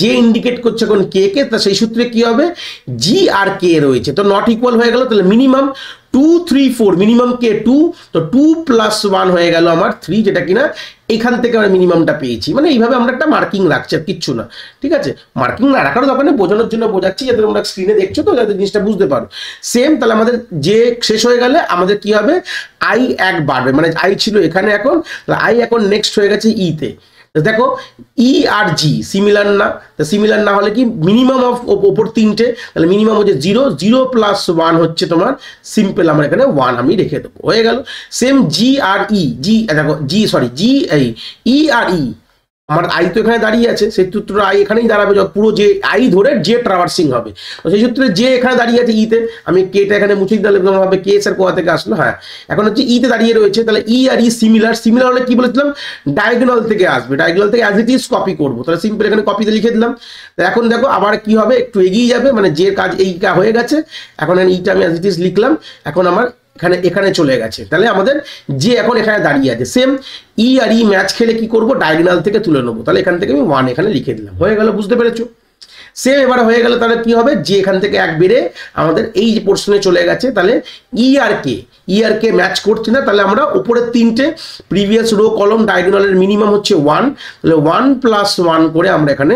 যে ইন্ডিকেট করছে এখন কে কে, তা সেই সূত্রে কি হবে, জি আর কে রয়েছে, তো নট ইকুয়াল হয়ে গেল, তাহলে মিনিমাম 2 3 4, মিনিমাম কে 2, তো 2 + 1 হয়ে গেল আমার 3, যেটা কিনা এখান থেকে আমরা মিনিমামটা পেয়েছি। মানে এইভাবে আমরা একটা মার্কিং রাখছি আর কিচ্ছু না, ঠিক আছে? মার্কিং না রাখার দরকার নেই, বোঝানোর জন্য বোঝাচ্ছি, যাতে তোমরা স্ক্রিনে দেখছো তো যাতে জিনিসটা বুঝতে পারো। সেম, তাহলে আমাদের যে শেষ হয়ে গেলে আমাদের কি হবে, আই 1 বাড়বে, মানে আই ছিল এখানে, এখন আই এখন নেক্সট হয়ে গেছে ইতে। দেখো ই আর জি সিমিলার না, সিমিলার না হলে কি মিনিমাম অফ ওপর 3টে, তাহলে মিনিমাম হচ্ছে 0 0 + 1 হচ্ছে তোমার সিম্পল, আমার এখানে 1 আমি রেখে দেবো, হয়ে গেল। সেম জি আর ই, জি দেখো জি সরি জি এই ই আর ই, আমার আই তো এখানে দাঁড়িয়ে আছে, সেই সূত্রে আই এখানেই দাঁড়াবে, পুরো যে আই ধরে যে ট্রাভার্সিং হবে, তো সেই সূত্রে যে এখানে দাঁড়িয়ে আছে ইতে, আমি কেটা এখানে মুছে দিলে তোমরা ভাবে কে স্যার কোথা থেকে আসলো, হ্যাঁ এখন হচ্ছে ইতে দাঁড়িয়ে রয়েছে, তাহলে ই আর ই সিমিলার, সিমিলার হলে কি বলেছিলাম, ডায়াগোনাল থেকে আসবে, ডায়াগোনাল থেকে অ্যাজ ইট ইজ কপি করবো, তাহলে সিম্পল এখানে কপিতে লিখে দিলাম। এখন দেখো আবার কি হবে, একটু এগিয়ে যাবে, মানে যে কাজ এইটা হয়ে গেছে, এখন ইটা আমি অ্যাজ ইট ইজ লিখলাম, এখন আমার এখানে চলে গেছে, তাহলে আমাদের যে এখন এখানে দাঁড়িয়ে আছে, সেম ই আর ই ম্যাচ খেলে কি করব, ডায়াগোনাল থেকে তুলে নেবো, তাহলে এখান থেকে আমি 1 এখানে লিখে দিলাম, হয়ে গেল, বুঝতে পেরেছো? সেম এবারে হয়ে গেল, তাহলে কি হবে, যে এখান থেকে 1 বেড়ে আমাদের এই যে পোর্শনে চলে গেছে, তাহলে ই আর কে ম্যাচ করছে না, তাহলে আমরা উপরের 3টে প্রিভিয়াস রো কলম ডায়াগোনালের মিনিমাম হচ্ছে 1, তাহলে 1 + 1 করে আমরা এখানে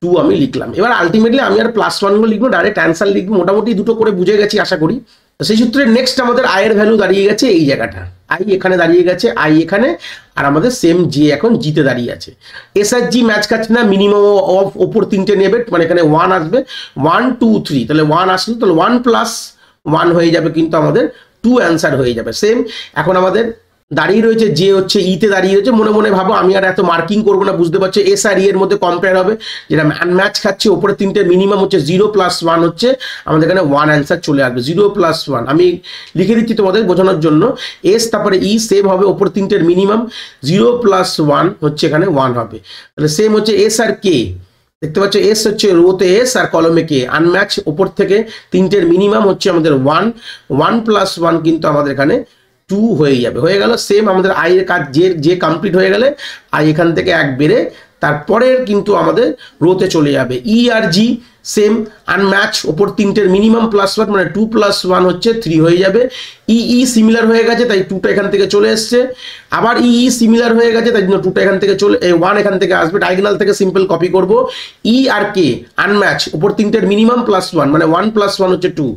2 আমি লিখলাম। এবার আলটিমেটলি আমি আর +1 গুলো লিখবো, ডাইরেক্ট অ্যান্সার লিখবো, মোটামুটি দুটো করে বুঝে গেছি আশা করি। সেই সূত্রে নেক্সট আমাদের আই এর ভ্যালু দাঁড়িয়ে গেছে এই জায়গাটা, আই এখানে দাঁড়িয়ে গেছে, আই এখানে, আর আমাদের সেম জে এখন জিতে দাঁড়িয়ে আছে। এস আর জি ম্যাচ খাচ্ছে না, মিনিমাম অফ ওপর 3টে নেবে, মানে এখানে 1 আসবে, 1 2 3, তাহলে 1 আসলো, তাহলে 1 + 1 হয়ে যাবে, কিন্তু আমাদের 2 অ্যান্সার হয়ে যাবে। সেম এখন আমাদের দাঁড়িয়ে রয়েছে যে হচ্ছে ইতে দাঁড়িয়ে রয়েছে, মনে মনে ভাবো আমি আর এত মার্কিং করবো না, বুঝতে পারছো এস আর ই এর মধ্যে কম্পেয়ার হবে, যেটা ম্যাচ খাচ্ছে ওপরে 3টে মিনিমাম হচ্ছে 0 + 1 হচ্ছে, আমাদের এখানে 1 অ্যান্সার চলে আসবে, 0 + 1 আমি লিখে দিচ্ছি তোমাদের বোঝানোর জন্য, এস তারপরে ই সেম হবে, ওপর 3টের মিনিমাম 0 + 1 হচ্ছে এখানে 1 হবে, তাহলে সেম হচ্ছে এস আর কে, দেখতে পাচ্ছ এস হচ্ছে রোতে এস আর কলমে কে, আনম্যাচ ওপর থেকে 3টের মিনিমাম হচ্ছে আমাদের 1 1 + 1 কিন্তু আমাদের এখানে 2 হয়ে যাবে, হয়ে গেল। সেম আমাদের আই এর কাজ যে কমপ্লিট হয়ে গেলে আই এখান থেকে 1 বেড়ে তারপরের কিন্তু আমাদের রোতে চলে যাবে। ই আর জি সেম আনম্যাচ ওপর তিনটের মিনিমাম +1 মানে 2 + 1 হচ্ছে 3 হয়ে যাবে। ই সিমিলার হয়ে গেছে তাই 2টা এখান থেকে চলে এসছে, আবার ই সিমিলার হয়ে গেছে তাই জন্য 2টা এখান থেকে 1 এখান থেকে আসবে, ডায়াগোনাল থেকে সিম্পল কপি করব। ই আর কে আনম্যাচ ওপর তিনটের মিনিমাম +1 মানে 1 + 1 হচ্ছে 2।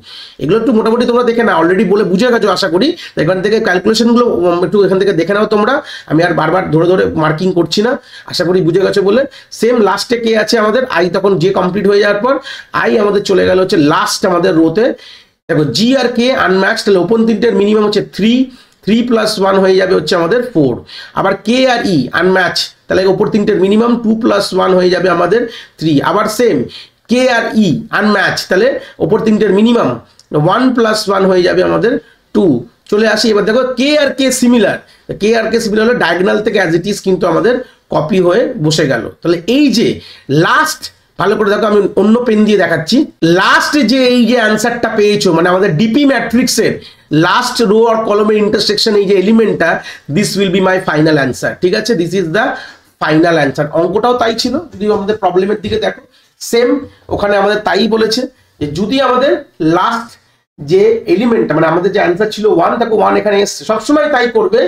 এগুলো একটু মোটামুটি তোমরা দেখে নাও, অলরেডি বলে বুঝে গেছো আশা করি। এখান থেকে ক্যালকুলেশনগুলো একটু এখান থেকে দেখে নাও তোমরা, আমি আর বারবার ধরে ধরে মার্কিং করছি না, আশা করি বুঝে গেছো বলে। সেম লাস্টে কে আছে আমাদের আই, তখন যে কমপ্লিট হয়ে যাওয়ার পর আই আমাদের চলে গেল হচ্ছে লাস্ট আমাদের রোতে। দেখো জি আর কে আনম্যাচ, তাহলে ওপেন তিনটের মিনিমাম হচ্ছে 3 + 1 হয়ে যাবে হচ্ছে আমাদের 4। আবার কে আর ই আনম্যাচ, তাহলে ওপর তিনটের মিনিমাম 2 + 1 হয়ে যাবে আমাদের 3। আবার সেম কে আর ই আনম্যাচ, তাহলে ওপর তিনটের মিনিমাম 1 + 1 হয়ে যাবে আমাদের 2। চলে আসি এবার দেখো কে আর কে সিমিলার, কে আর কে সিমিলার হলে ডায়াগোনাল থেকে অ্যাজ ইট ইজ কিন্তু আমাদের কপি হয়ে বসে গেল। তাহলে এই যে লাস্ট, ভালো করে দেখো আমি অন্য পেন দিয়ে দেখাচ্ছি, লাস্ট যে এই যে অ্যান্সারটা পেয়েছো মানে আমাদের ডিপি ম্যাট্রিক্সের লাস্ট রো আর কলমের ইন্টারসেকশন এই যে এলিমেন্টটা, this will be my final answer. ঠিক আছে, this is the final answer. অঙ্কটাও তাই ছিল, যদি আমাদের প্রবলেমের দিকে দেখো সেম ওখানে আমাদের তাই বলেছে যে যদি আমাদের লাস্ট যে এলিমেন্টটা মানে আমাদের যে অ্যান্সার ছিল 1, দেখো 1 এখানে এসছে, সবসময় তাই করবে।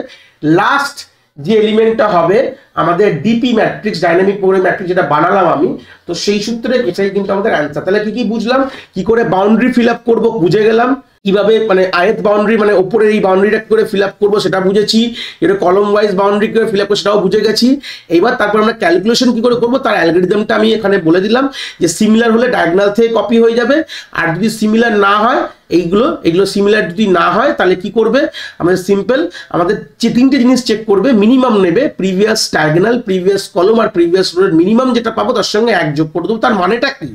লাস্ট যে এলিমেন্টটা হবে আমাদের DP matrix, dynamic program matrix যেটা বানালাম আমি, তো সেই সূত্রে এটাই কিন্তু আমাদের অ্যান্সার। তাহলে কি কি বুঝলাম, কি করে বাউন্ডারি ফিল আপ করবো বুঝে গেলাম, কিভাবে মানে আয়ত বাউন্ডারি মানে উপরের এই বাউন্ডারিটা করে ফিল আপ করবো সেটা বুঝেছি, এটা কলম ওয়াইজ বাউন্ডারি করে ফিল আপ করবো সেটাও বুঝে গেছি। এইবার তারপর আমরা ক্যালকুলেশন কি করে করবো তার অ্যালগরিদমটা আমি এখানে বলে দিলাম, যে সিমিলার হলে ডায়াগোনাল থেকে কপি হয়ে যাবে, আর যদি সিমিলার না হয় এইগুলো সিমিলার যদি না হয় তাহলে কি করবে, আমাদের সিম্পল আমাদের যে তিনটে জিনিস চেক করবে, মিনিমাম নেবে প্রিভিয়াস ডায়াগোনাল, প্রিভিয়াস কলম আর প্রিভিয়াস রোর মিনিমাম যেটা পাবো তার সঙ্গে 1 যোগ করে দেবো। তার মানেটা কি,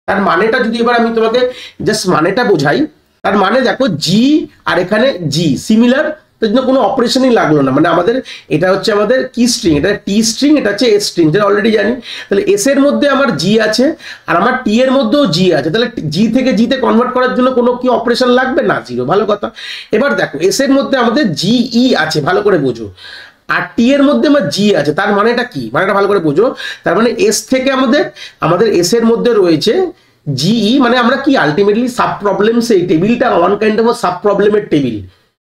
তার মানেটা যদি এবার আমি তোমাকে জাস্ট মানেটা বোঝাই, তার মানে দেখো জি আর এখানে জি সিমিলার, তার জন্য কোনো অপারেশনই লাগলো না। মানে আমাদের এটা হচ্ছে আমাদের কি স্ট্রিং, এটা টি স্ট্রিং, এটা হচ্ছে এস স্ট্রিং, যেটা অলরেডি জানি। তাহলে এস এর মধ্যে আমার জি আছে আর আমার টি এর মধ্যেও জি আছে, তাহলে জি থেকে জিতে কনভার্ট করার জন্য কোনো কি অপারেশন লাগবে না, জিরো। ভালো কথা। এবার দেখো এস এর মধ্যে আমাদের জি ই আছে, ভালো করে বোঝো, আর টি এর মধ্যে আমার জি আছে, তার মানেটা কি, মানেটা ভালো করে বোঝো। তার মানে এস থেকে আমাদের এস এর মধ্যে রয়েছে জিই, মানে আমরা কি আলটিমেটলি সাব প্রবলেমস, এই টেবিলটা ওয়ান কাইন্ড অফ সাব প্রবলেমের টেবিল।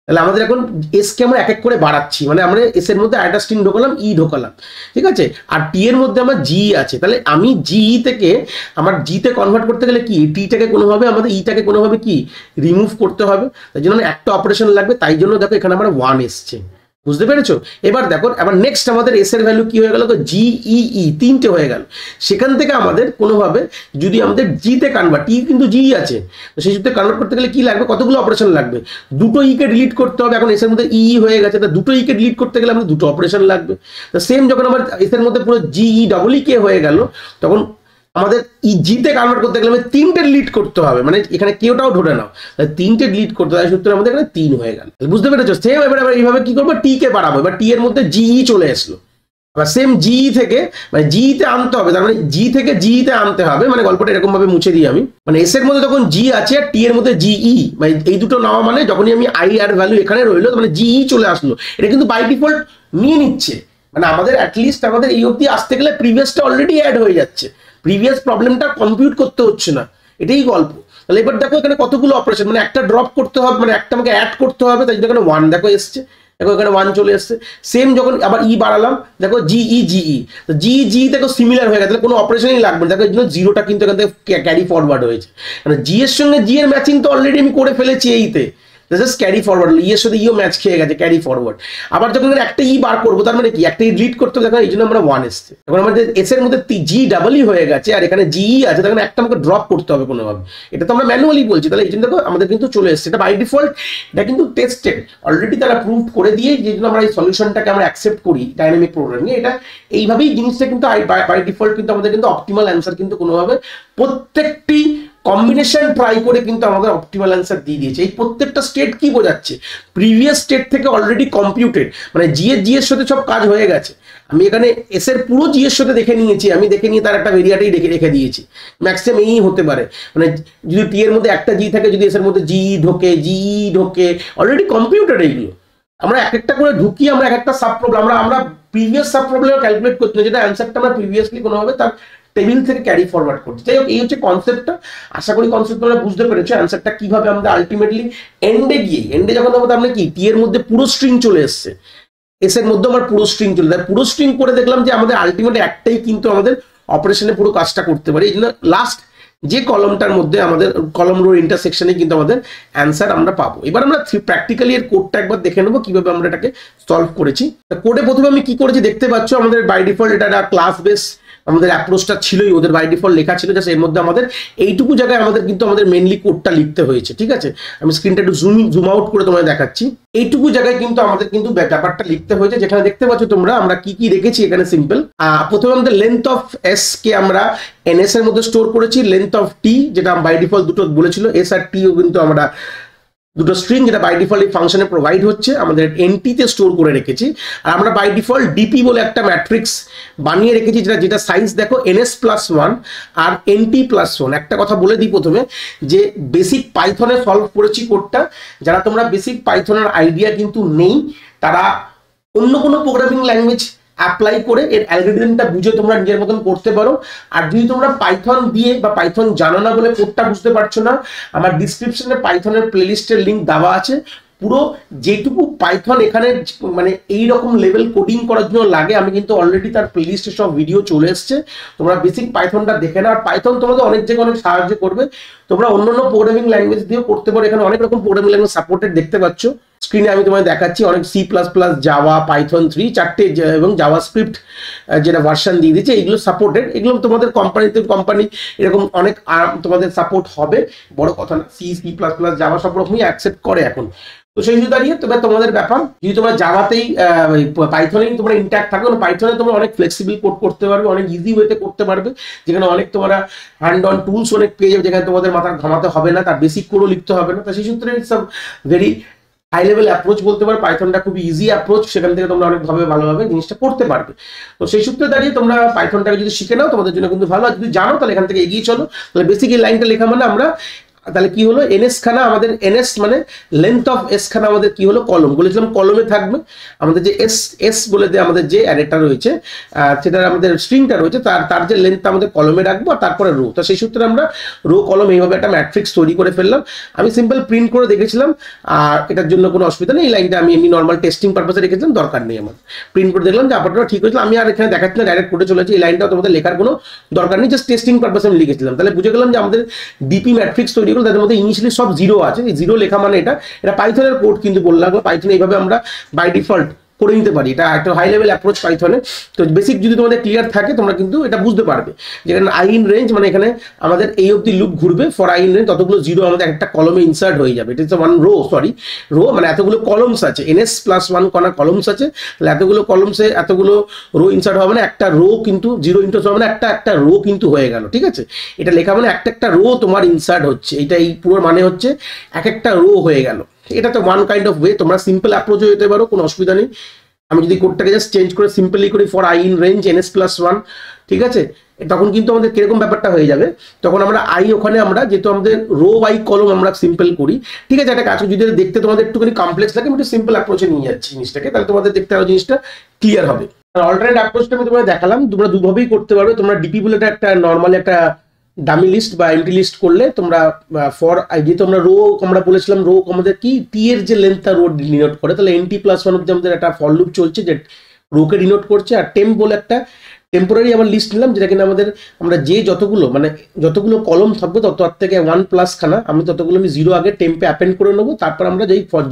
তাহলে আমাদের এখন এস কে আমরা এক এক করে বাড়াচ্ছি, মানে আমরা এস এর মধ্যে আরেকটা স্ট্রিং ঢোকালাম, ই ঢোকালাম, ঠিক আছে। আর টি এর মধ্যে আমার জি আছে, তাহলে আমি জি থেকে আমার জিতে কনভার্ট করতে গেলে কি টিটাকে কোনোভাবে আমাদের ইটাকে কোনোভাবে কি রিমুভ করতে হবে, তাই জন্য একটা অপারেশন লাগবে। তাই জন্য দেখো এখানে আমার 1 এসছে, বুঝতে পেরেছো। এবার দেখো আবার নেক্সট আমাদের এস এর ভ্যালু কি হয়ে গেল, জি ই তিনটে হয়ে গেল। সেখান থেকে আমাদের কোনোভাবে যদি আমাদের জিতে কনভার্ট, টি কিন্তু জি আছে, তো সেই সূত্রে কনভার্ট করতে গেলে কি লাগবে, কতগুলো অপারেশন লাগবে, দুটো ই কে ডিলিট করতে হবে। এখন এস এর মধ্যে ই হয়ে গেছে, তো দুটো ই কে ডিলিট করতে গেলে আমাদের দুটো অপারেশন লাগবে। তো সেম যখন আমার এস এর মধ্যে পুরো জি ই ডবল ই কে হয়ে গেল, তখন আমাদের ই জিতে কনভার্ট করতে গেলে আমাদের তিনটে ডিলিট করতে হবে, মানে এখানে কেউটাও ধরে নাও, তিনটে ডিলিট করতে হবে, সূত্রে আমাদের এখানে 3 হয়ে গেল, বুঝতে পেরেছো। সেম এবার এইভাবে কি করবো, টি কে বাড়াবো, এবার টি এর মধ্যে জিই চলে আসলো, আবার সেম জি থেকে মানে জিতে আনতে হবে, তার মানে জি থেকে জিতে আনতে হবে, মানে গল্পটা এরকম ভাবে মুছে দিই আমি, মানে এস এর মধ্যে তখন জি আছে আর টি এর মধ্যে জিই, মানে এই দুটো নেওয়া মানে যখনই আমি আই আর ভ্যালু এখানে রইলো, মানে জিই চলে আসলো, এটা কিন্তু বাই ডিফল্ট নিয়ে নিচ্ছে, মানে আমাদের অ্যাটলিস্ট আমাদের এই অবধি আসতে গেলে প্রিভিয়াসটা অলরেডি অ্যাড হয়ে যাচ্ছে, প্রিভিয়াস প্রবলেমটা কম্পিউট করতে হচ্ছে না, এটাই গল্প। তাহলে এবার দেখো এখানে কতগুলো অপারেশন, মানে একটা ড্রপ করতে হবে, মানে একটা আমাকে অ্যাড করতে হবে, তাই এখানে 1 দেখো এসছে, দেখো এখানে 1 চলে এসছে। সেম যখন আবার ই বাড়ালাম, দেখো জিই, তো জি দেখো সিমিলার হয়ে গেছে, তাহলে কোনো অপারেশনই লাগবে না, দেখো এই জন্য জিরোটা কিন্তু এখান থেকে ক্যারি ফরওয়ার্ড হয়েছে, মানে জি এর সঙ্গে জি এর ম্যাচিং তো অলরেডি আমি করে ফেলেছি এইতে, জাস্ট ক্যারি ফরওয়ার্ড, ইয়ের সাথে ইও ম্যাচ খেয়ে গেছে, ক্যারি ফরওয়ার্ড। আবার যখন একটা ই বার করবো, তার মানে কি একটা ই ডিলিট করতে হবে, দেখো এই জন্য আমরা 1 এসছে। এখন আমাদের এস এর মধ্যে জি ডাবল ই হয়ে গেছে আর এখানে জিই আছে, তখন একটা আমাকে ড্রপ করতে হবে কোনোভাবে, এটা তো আমরা ম্যানুয়ালি বলছি, তাহলে এই জন্য দেখো আমাদের কিন্তু চলে এসছে, এটা বাই ডিফল্ট, এটা কিন্তু টেস্টেড অলরেডি, তারা প্রুভ করে দিয়ে, যে জন্য আমরা এই সলিউশনটাকে আমরা অ্যাকসেপ্ট করি ডাইনামিক প্রোগ্রামিং, এটা এইভাবেই জিনিসটা কিন্তু বাই ডিফল্ট কিন্তু আমাদের কিন্তু অপটিমাল অ্যান্সার কিন্তু কোনোভাবে প্রত্যেকটি কম্বিনেশন ট্রাই করে কিন্তু আমাদের অপটিমাল অ্যান্সার দিয়ে দিয়েছে। এই প্রত্যেকটা স্টেট কি বোঝাচ্ছে, প্রিভিয়াস স্টেট থেকে অলরেডি কম্পিউটেড, মানে জি এর সাথে সব কাজ হয়ে গেছে। আমি এখানে এস এর পুরো জি এর সাথে দেখে নিয়েছি, আমি দেখে নিয়ে তার একটা ভেরিয়াটাই রেখে দিয়েছি, ম্যাক্সিমাম এই হতে পারে, মানে যদি টি এর মধ্যে একটা জি থাকে, যদি এস এর মধ্যে জি ঢোকে অলরেডি কম্পিউটার, এইগুলো আমরা এক একটা করে ঢুকিয়ে আমরা এক একটা সাব প্রবলেম আমরা প্রিভিয়াস সাব প্রবলেম ক্যালকুলেট করতে, যেটা অ্যান্সারটা আমরা প্রিভিয়াসলি কোনোভাবে তার টেবিল থেকে ক্যারি ফরওয়ার্ড করছি। যাই হোক, এই হচ্ছে কনসেপ্টটা। আশা করি কনসেপ্ট তোমরা বুঝতে পেরেছো, অ্যান্সারটা কিভাবে আমরা আলটিমেটলি এন্ডে যখন আমরা আমরা কি টি এর মধ্যে পুরো স্ট্রিং চলে এসছে, এস এর মধ্যে আমার পুরো স্ট্রিং চলে যায়, পুরো স্ট্রিং করে দেখলাম যে আমাদের আলটিমেট একটাই কিন্তু আমাদের অপারেশনে পুরো কাজটা করতে পারে। এই জন্য লাস্ট যে কলমটার মধ্যে আমাদের কলম রো ইন্টারসেকশনে কিন্তু আমাদের অ্যান্সার আমরা পাবো। এবার আমরা প্র্যাকটিক্যালি এর কোডটা একবার দেখে নেবো কিভাবে আমরা এটাকে সলভ করেছি। কোডে প্রথমে আমি কি করেছি দেখতে পাচ্ছ, আমাদের বাই ডিফল্ট এটা একটা ক্লাস বেস আমাদের অ্যাপ্রোচটা ছিলই, ওদের বাই ডিফল্ট লেখা ছিল, জাস্ট এর মধ্যে আমাদের এইটুকু জায়গায় আমাদের কিন্তু আমাদের মেনলি কোডটা লিখতে হয়েছে। ঠিক আছে, আমি স্ক্রিনটা একটু জুম আউট করে তোমাদের দেখাচ্ছি। এইটুকু জায়গায় কিন্তু আমাদের কিন্তু ব্যাপারটা লিখতে হয়েছে, যেখানে দেখতে পাচ্ছ তোমরা আমরা কি কি রেখেছি এখানে। সিম্পল, প্রথমে আমাদের লেন্থ অফ এস কে আমরা এনএস এর মধ্যে স্টোর করেছি, লেন্থ অফ টি যেটা বাই ডিফল্ট দুটো বলেছিল, এস আর টিও কিন্তু আমরা দুটো স্ট্রিং যেটা বাই ডিফল্ট এই ফাংশনে প্রোভাইড হচ্ছে আমাদের এনটিতে স্টোর করে রেখেছি। আর আমরা বাই ডিফল্ট ডিপি বলে একটা ম্যাট্রিক্স বানিয়ে রেখেছি, যেটা সাইজ দেখো NS+1 আর NT+1। একটা কথা বলে দিই প্রথমে, যে বেসিক পাইথনে সলভ করেছি কোডটা, যারা তোমরা বেসিক পাইথনের আইডিয়া কিন্তু নেই তারা অন্য কোনো প্রোগ্রামিং ল্যাঙ্গুয়েজ অ্যাপ্লাই করে এর অ্যালগরিদমটা বুঝে তোমরা নিজের মতন করতে পারো। আর যদি তোমরা পাইথন দিয়ে বা পাইথন জানো না বলে কোডটা বুঝতে পারছো না, আমার ডিসক্রিপশনে পাইথনের প্লেলিস্টের লিঙ্ক দেওয়া আছে। পুরো যেটুকু পাইথন এখানে মানে এইরকম লেভেল কোডিং করার জন্য লাগে, আমি কিন্তু অলরেডি তার প্লেলিস্টে সব ভিডিও চলে এসছে, তোমরা বেসিক পাইথনটা দেখে নাও। আর পাইথন তোমাদের অনেক জায়গায় অনেক সাহায্য করবে। তোমরা অন্যান্য প্রোগ্রামিং ল্যাঙ্গুয়েজ দিয়েও করতে পারো, এখানে অনেক রকম প্রোগ্রামিং ল্যাঙ্গুয়েজ সাপোর্টেড দেখতে পাচ্ছ স্ক্রিনে। আমি তোমায় দেখাচ্ছি অনেক C++, জাভা, পাইথন 3 চারটে এবং জাভাস্ক্রিপ্ট যেটা ভার্সন দিয়ে দিচ্ছে, এগুলো সাপোর্টেড। এগুলো তোমাদের কোম্পানি এরকম অনেক তোমাদের সাপোর্ট হবে, বড় কথা না। C++, জাভা সব রকমই অ্যাকসেপ্ট করে এখন। তো সেই জন্য দাঁড়িয়ে তবে তোমাদের ব্যাপার, যদি তোমরা জাভাতেই পাইথনেই তোমরা ইন্ট্যাক্ট থাকো, পাইথনে তোমরা অনেক ফ্লেক্সিবল কোড করতে পারবে, অনেক ইজি ওয়েতে করতে পারবে, যেখানে অনেক তোমরা হ্যান্ড অন টুলস অনেক পেয়ে যাবে, যেখানে তোমাদের মাথা ঘামাতে হবে না, তার বেসিক কোডও লিখতে হবে না। তো সেই সূত্রে it's a very high level approach বলতে পারো। পাইথনটা খুবই ইজি অ্যাপ্রোচ, সেখান থেকে তোমরা অনেকভাবে ভালোভাবে জিনিসটা করতে পারবে। তো সেই সূত্রে দাঁড়িয়ে তোমরা পাইথনটাকে যদি শিখে নাও তোমাদের জন্য কিন্তু ভালো। আর যদি জানো তাহলে এখান থেকে এগিয়ে চলো। তাহলে বেসিক এই লাইনটা লেখা মানে আমরা তাহলে কি হলো, এনএস খানা আমাদের এনএস মানে লেন্থ অফ এস খানা আমাদের কি হলো, কলম বলেছিলাম কলমে থাকবে। আমাদের যে এস বলে যে আমাদের যে অ্যারেটা রয়েছে, সেটার আমাদের স্ট্রিংটা রয়েছে, তার যে লেন্থটা আমাদের কলমে রাখবো, আর তারপরে রো। তো সেই সূত্রে আমরা রো কলম এইভাবে একটা ম্যাট্রিক্স তৈরি করে ফেললাম। আমি সিম্পল প্রিন্ট করে দেখেছিলাম, আর এটার জন্য কোনো অসুবিধা নেই। এই লাইনটা আমি এমনি নর্মাল টেস্টিং পারপাসে রেখেছিলাম, দরকার নেই আমার। প্রিন্ট করে দেখলাম যে আপাতত ঠিক হয়েছিল। আমি আর এখানে দেখাচ্ছি না, ডাইরেক্ট কোডে চলেছি। এই লাইনটাও তোমাদের লেখার কোনো দরকার নেই, জাস্ট টেস্টিং পারপাসে আমি লিখেছিলাম। তাহলে বুঝে গেলাম যে আমাদের ডিপি ম্যাট্রিক্স তৈরি করলো, তাদের মধ্যে ইনিশিয়ালি সব জিরো আছে। এই জিরো লেখা মানে এটা পাইথনের কোড কিন্তু বললাম, পাইথনে এইভাবে আমরা বাই ডিফল্ট করে নিতে পারি। এটা একটা হাই লেভেল অ্যাপ্রোচ পাইথনে। তো বেসিক যদি তোমাদের ক্লিয়ার থাকে তোমরা কিন্তু এটা বুঝতে পারবে। যেখানে আই ইন রেঞ্জ মানে এখানে আমাদের এই অব্দি লুপ ঘুরবে, ফর আই ইন রেঞ্জ ততগুলো জিরো আমাদের একটা কলমে ইনসার্ট হয়ে যাবে। এটা হচ্ছে ওয়ান রো, রো মানে এতগুলো কলমস আছে, NS+1 কণা কলমস আছে। তাহলে এতগুলো কলমসে এতগুলো রো ইনসার্ট হবে না, একটা রো কিন্তু জিরো ইনটু হবে না, একটা রো কিন্তু হয়ে গেল। ঠিক আছে, এটা লেখা মানে একটা রো তোমার ইনসার্ট হচ্ছে, এটা এই পুরো মানে হচ্ছে একটা রো হয়ে গেল। এটা তো ওয়ান কাইন্ড অফ ওয়ে। তোমরা সিম্পল অ্যাপ্রোচ হতে পারো, কোনো অসুবিধা নেই। আমি যদি কোডটাকে জাস্ট চেঞ্জ করে সিম্পলি করি for I in range NS+1, ঠিক আছে, তখন কিন্তু আমাদের কিরকম ব্যাপারটা হয়ে যাবে, তখন আমরা আই ওখানে আমরা যেহেতু আমাদের রো বাই কলম আমরা সিম্পল করি। ঠিক আছে, একটা কাজ যদি দেখতে তোমাদের একটুখানি কমপ্লেক্স লাগে, আমি একটু সিম্পল অ্যাপ্রোচে নিয়ে যাচ্ছি জিনিসটাকে, তাহলে তোমাদের দেখতে আরো জিনিসটা ক্লিয়ার হবে। অল্টারনেট অ্যাপ্রোচটা আমি তোমাদের দেখালাম, তোমরা দুভাবেই করতে পারবে। তোমরা ডিপি বলে একটা নর্মালি একটা ডামি লিস্ট বা এমটি লিস্ট করলে তোমরা ফর যেহেতু আমরা রো আমরা বলেছিলাম রো আমাদের কি টি এর যে লেন্থটা রো ডিনোট করে, তাহলে NT+1 অব্দি আমাদের একটা ফর লুপ চলছে যে রোকে ডিনোট করছে। আর টেম্প বলে একটা টেম্পোরারি আমার লিস্ট নিলাম, যেটা কিনা আমাদের আমরা যে যতগুলো কলম থাকবে তত থেকে 1+ খানা আমি ততগুলো আমি জিরো আগে টেম্পে অ্যাপেন্ড করে নেবো। তারপর আমরা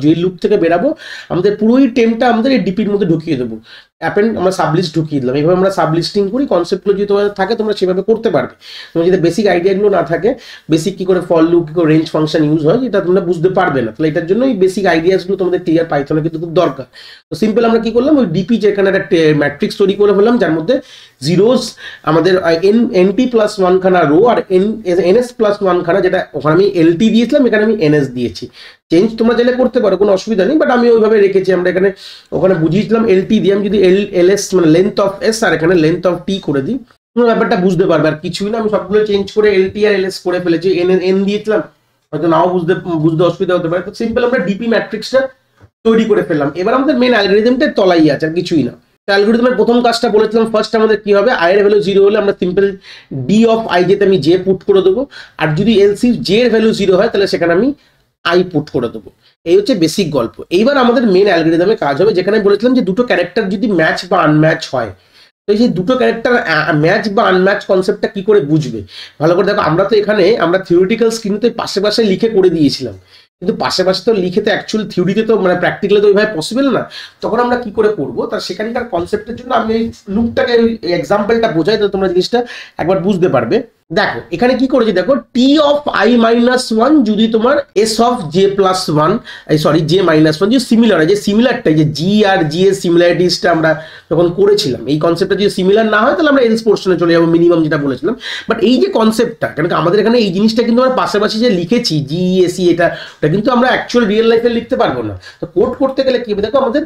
যে লুপ থেকে বেরাবো আমাদের পুরোই টেম্পটা আমাদের এই ডিপির মধ্যে ঢুকিয়ে দেবো। অ্যাপেন্ড আমরা সাবলিস্ট ঢুকিয়ে দিলাম। এইভাবে আমরা সাবলিস্টিং করি। কনসেপ্টগুলো যদি তোমাদের থাকে তোমরা সেভাবে করতে পারবে। তোমার যদি বেসিক আইডিয়াগুলো না থাকে, বেসিক কি করে ফর লুপ, কি করে রেঞ্জ ফাংশন ইউজ হয়, এটা তোমরা বুঝতে পারবে না। তাহলে এটার জন্য এই বেসিক আইডিয়াসগুলো তোমাদের ক্লিয়ার পাইথনে কিন্তু খুব দরকার। তো সিম্পল আমরা কি করলাম, ওই ডিপি যেখানে একটা ম্যাট্রিক্স তৈরি করে ফেললাম, যার মধ্যে জিরোস আমাদের NT+1 খানা রো আর NS+1 খানা, যেটা ওখানে আমি LT দিয়েছিলাম, এখানে আমি NS দিয়েছি। চেঞ্জ তোমরা চাইলে করতে পারো, কোনো অসুবিধা নেই, বাট আমি ওইভাবে রেখেছি। আমরা এখানে ওখানে বুঝিয়েছিলাম LT দিয়ে, আমি যদি LS মানে লেন্থ অফ এস আর এখানে লেন্থ অফ টি করে দিই, তোমরা ব্যাপারটা বুঝতে পারবে। আর কিছুই না, আমি সবগুলো চেঞ্জ করে LT আর LS করে ফেলেছি। N দিয়েছিলাম, হয়তো নাও বুঝতে অসুবিধা হতে পারে। তো সিম্পল আমরা ডিপি ম্যাট্রিক্সটা তৈরি করে ফেললাম। এবার আমাদের মেন অ্যালগরিদমটা তলাই আছে, আর কিছুই না। অ্যালগরিদমের প্রথম কাজটা বলেছিলাম, ফার্স্ট আমাদের কি হবে, আই এর ভ্যালু 0 হলে আমরা সিম্পল ডি অফ আই যেতে আমি জে পুট করে দেবো, আর যদি এলসি জে এর ভ্যালু 0 হয় তাহলে সেখানে আমি আই পুট করে দেবো। এই হচ্ছে বেসিক গল্প। এইবার আমাদের মেন অ্যালগরিদমে কাজ হবে, যেখানে বলেছিলাম যে দুটো ক্যারেক্টার যদি ম্যাচ বা আনম্যাচ হয়, তো এই যে দুটো ক্যারেক্টার ম্যাচ বা আনম্যাচ কনসেপ্টটা কি করে বুঝবে ভালো করে দেখো। আমরা তো এখানে আমরা থিওরিটিক্যাল স্ক্রিনতে পাশে পাশে লিখে করে দিয়েছিলাম, কিন্তু পাশে পাশে তো লিখে তো অ্যাকচুয়াল থিওরিতে তো মানে প্র্যাকটিক্যালি তো ওইভাবে পসিবল না। তখন আমরা কি করে করবো, তার সেখানকার কনসেপ্টের জন্য আমি এই লুকটাকে এক্সাম্পলটা বোঝাই, তাহলে তোমরা জিনিসটা একবার বুঝতে পারবে। দেখো এখানে কি করেছি, দেখো T of I minus one যদি তোমার S of J plus one, sorry J minus one যদি সিমিলার হয়, যে সিমিলারটা যে জি আর জি এর সিমিলারিটিসটা আমরা যখন করেছিলাম, এই কনসেপ্টটা যদি সিমিলার না হয় তাহলে আমরা এলস পোর্শনে চলে যাবো, মিনিমাম যেটা বলেছিলাম। বাট এই যে কনসেপ্টটা, কেন আমাদের এখানে এই জিনিসটা কিন্তু আমরা পাশাপাশি যে লিখেছি জি এসি, এটা কিন্তু আমরা অ্যাকচুয়াল রিয়েল লাইফে লিখতে পারবো না। তো কোড করতে গেলে কি হবে, দেখো আমাদের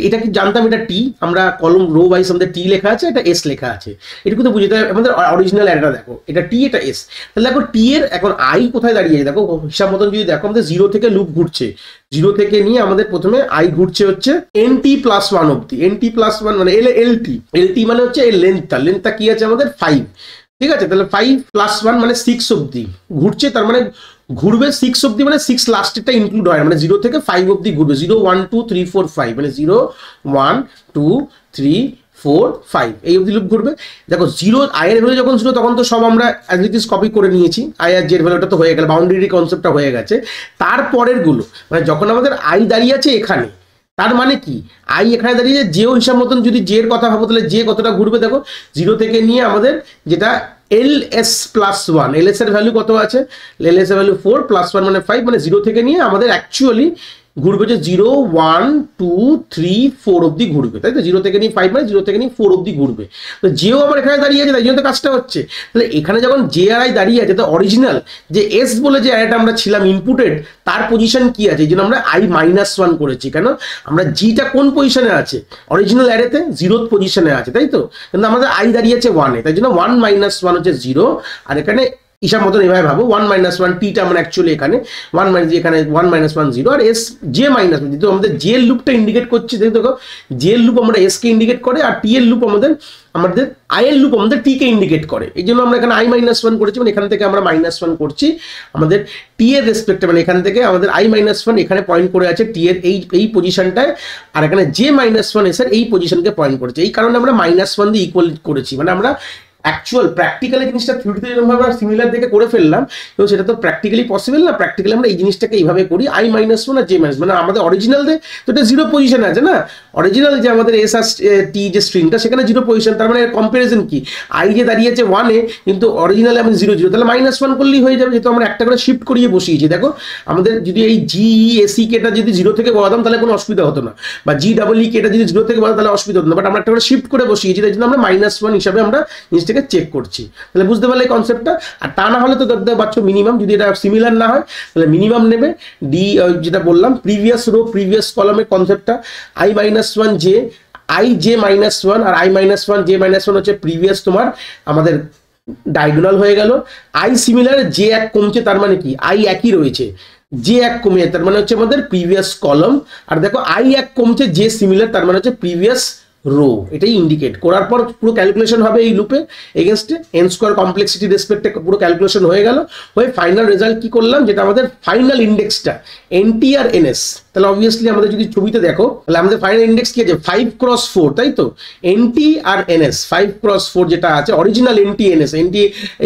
এটা কি জানতাম, এটা টি, আমরা কলম রো ওয়াইজ আমাদের টি লেখা আছে, এটা এস লেখা আছে, এটুকু তো বুঝতে হবে। আমাদের অরিজিনাল অ্যাডটা দেখো, এটা টি এটা এস, তাহলে দেখো টি এর এখন আই কোথায় দাঁড়িয়ে, দেখো হিসাব মতন যদি দেখো আমাদের 0 থেকে লুপ ঘুরছে, 0 থেকে নিয়ে আমাদের প্রথমে আই ঘুরছে হচ্ছে এন টি প্লাস 1 অব্দি, এন টি প্লাস 1 মানে এল টি মানে হচ্ছে এর লেন্থটা কি আছে আমাদের 5, ঠিক আছে। তাহলে 5 প্লাস 1 মানে 6 অব্দি ঘুরছে, তার মানে ঘুরবে 6 অব্দি, মানে 6 লাস্টেরটা ইনক্লুড হয়, মানে 0 থেকে 5 অব্দি ঘুরবে, 0 1 2 3 4 5, মানে 0 1 2 3 4 5 এই অব্দি লুপ ঘুরবে। দেখো 0 আই এর ভ্যালু যখন 0 তখন তো সব আমরা অ্যাজ ইট ইজ কপি করে নিয়েছি, আই আর জেড ভ্যালুটা তো হয়ে গেল, বাউন্ডারি কনসেপ্টটা হয়ে গেছে। তারপরের গুলো মানে যখন আমাদের আই দাঁড়িয়ে আছে এখানে, তার মানে কি আই এখানে দাঁড়িয়ে জেও হিসাব মতন যদি জে এর কথা ভাবো, তাহলে জে কতটা ঘুরবে, দেখো 0 থেকে নিয়ে আমাদের যেটা L S plus 1, L S এর ভ্যালু কত আছে, এল এস এর ভ্যালু 4 প্লাস 1 মানে 5, মানে 0 থেকে নিয়ে আমাদের অ্যাকচুয়ালি ঘুরবে যে 0 1 2 3 4 অব্দি ঘুরবে, তাই তো। 0 থেকে নিয়ে 5 মানে 0 থেকে নিয়ে 4 অব্দি ঘুরবে। তো যেও আমার এখানে দাঁড়িয়ে আছে, তাই জন্য তো কাজটা হচ্ছে। তাহলে এখানে যখন জে আর আই দাঁড়িয়ে আছে, তো অরিজিনাল যে এস বলে যে অ্যারেটা আমরা ছিলাম ইনপুটেড, তার পজিশন কি আছে, এই জন্য আমরা আই মাইনাস 1 করেছি। কেন, আমরা জিটা কোন পজিশনে আছে, অরিজিনাল অ্যারেতে 0th পজিশনে আছে, তাই তো। কিন্তু আমাদের আই দাঁড়িয়ে আছে 1 এ, তাই জন্য 1 মাইনাস 1 হচ্ছে 0, আর এখানে হিসাব মতন এভাবে ভাবো 1 মাইনাস 1 টিটা আমরা অ্যাকচুয়ালি এখানে 1 মাইনাস, এখানে 1 মাইনাস 1 0, আর এস জে মাইনাস 1 যেহেতু আমাদের জে এর লুপটা ইন্ডিকেট করছে, দেখো জে এর লুপ আমরা এস কে ইন্ডিকেট করে, আর টি এর লুপ আমাদের আই এর লুপ আমাদের টি কে ইন্ডিকেট করে। এই জন্য আমরা এখানে আই মাইনাস 1 করেছি, মানে এখান থেকে আমরা মাইনাস 1 করছি আমাদের টি এর রেসপেক্টে, মানে এখান থেকে আমাদের আই মাইনাস 1 এখানে পয়েন্ট করে আছে টি এর এই পজিশনটায়, আর এখানে জে মাইনাস 1 এসে এই পজিশনকে পয়েন্ট করেছে। এই কারণে আমরা মাইনাস 1 দিয়ে ইকুয়াল করেছি, মানে আমরা অ্যাকচুয়াল প্র্যাকটিক্যালি জিনিসটা থিওরিতে যেরকম আমরা সিমিলার দেখে করে ফেললাম, এবং সেটা তো প্র্যাকটিক্যালি পসিবল না। প্র্যাকটিক্যালি আমরা এই জিনিসটাকে এইভাবে করি, আই মাইনাস 1 আর জে মাইনাস, মানে আমাদের অরিজিনাল তো এটা 0 পজিশন আছে না, অরিজিনাল যে আমাদের এস আর টি যে স্ট্রিংটা সেখানে 0 পজিশন, তার মানে কম্পারিজন কি, আই যে দাঁড়িয়েছে 1 এ, কিন্তু অরিজিনালে আমি 0 0, তাহলে মাইনাস 1 করলেই হয়ে যাবে, যেহেতু আমরা একটা করে শিফট করিয়ে বসিয়েছি। দেখো আমাদের যদি এই জি এসি কেটা যদি 0 থেকে বলাতাম তাহলে কোনো অসুবিধা হতো না, বা জি ডাবল ই কেটা যদি 0 থেকে বলাতাম তাহলে অসুবিধা হতো না, বাট আমরা একটা করে শিফট করে বসিয়েছি, তাই জন্য আমরা মাইনাস 1 হিসাবে আমরা জিনিসটাকে চেক করছি। তাহলে বুঝতে পারলে কনসেপ্টটা। আর তা না হলে তো দেখতে পাচ্ছ মিনিমাম, যদি এটা সিমিলার না হয় তাহলে মিনিমাম নেবে ডি, যেটা বললাম প্রিভিয়াস রো প্রিভিয়াস কলামের কনসেপ্টটা, I minus 1 J, I J minus 1 আর আই মাইনাস 1 জে মাইনাস 1 হচ্ছে প্রিভিয়াস তোমার আমাদের ডায়াগোনাল হয়ে গেল। আই সিমিলার, জে 1 কমছে, তার মানে কি আই একই রয়েছে, জে 1 কমে, তার মানে হচ্ছে আমাদের প্রিভিয়াস কলম। আর দেখো আই 1 কমছে, জে সিমিলার, তার মানে হচ্ছে প্রিভিয়াস রো। এটাই ইন্ডিকেট করার পর পুরো ক্যালকুলেশন হবে এই লুপে এগেনস্টে, এন স্কোয়ার কমপ্লেক্সিটি রেসপেক্টে পুরো ক্যালকুলেশন হয়ে গেল। হয়ে ফাইনাল রেজাল্ট কি করলাম, যেটা আমাদের ফাইনাল ইন্ডেক্সটা এনটি আর এনএস, তাহলে অবভিয়াসলি আমাদের যদি ছবিতে দেখো তাহলে আমাদের ফাইনাল ইন্ডেক্স কি আছে 5 × 4, তাই তো। এনটি আর এনএস 5 × 4 যেটা আছে অরিজিনাল এনটি এনএস,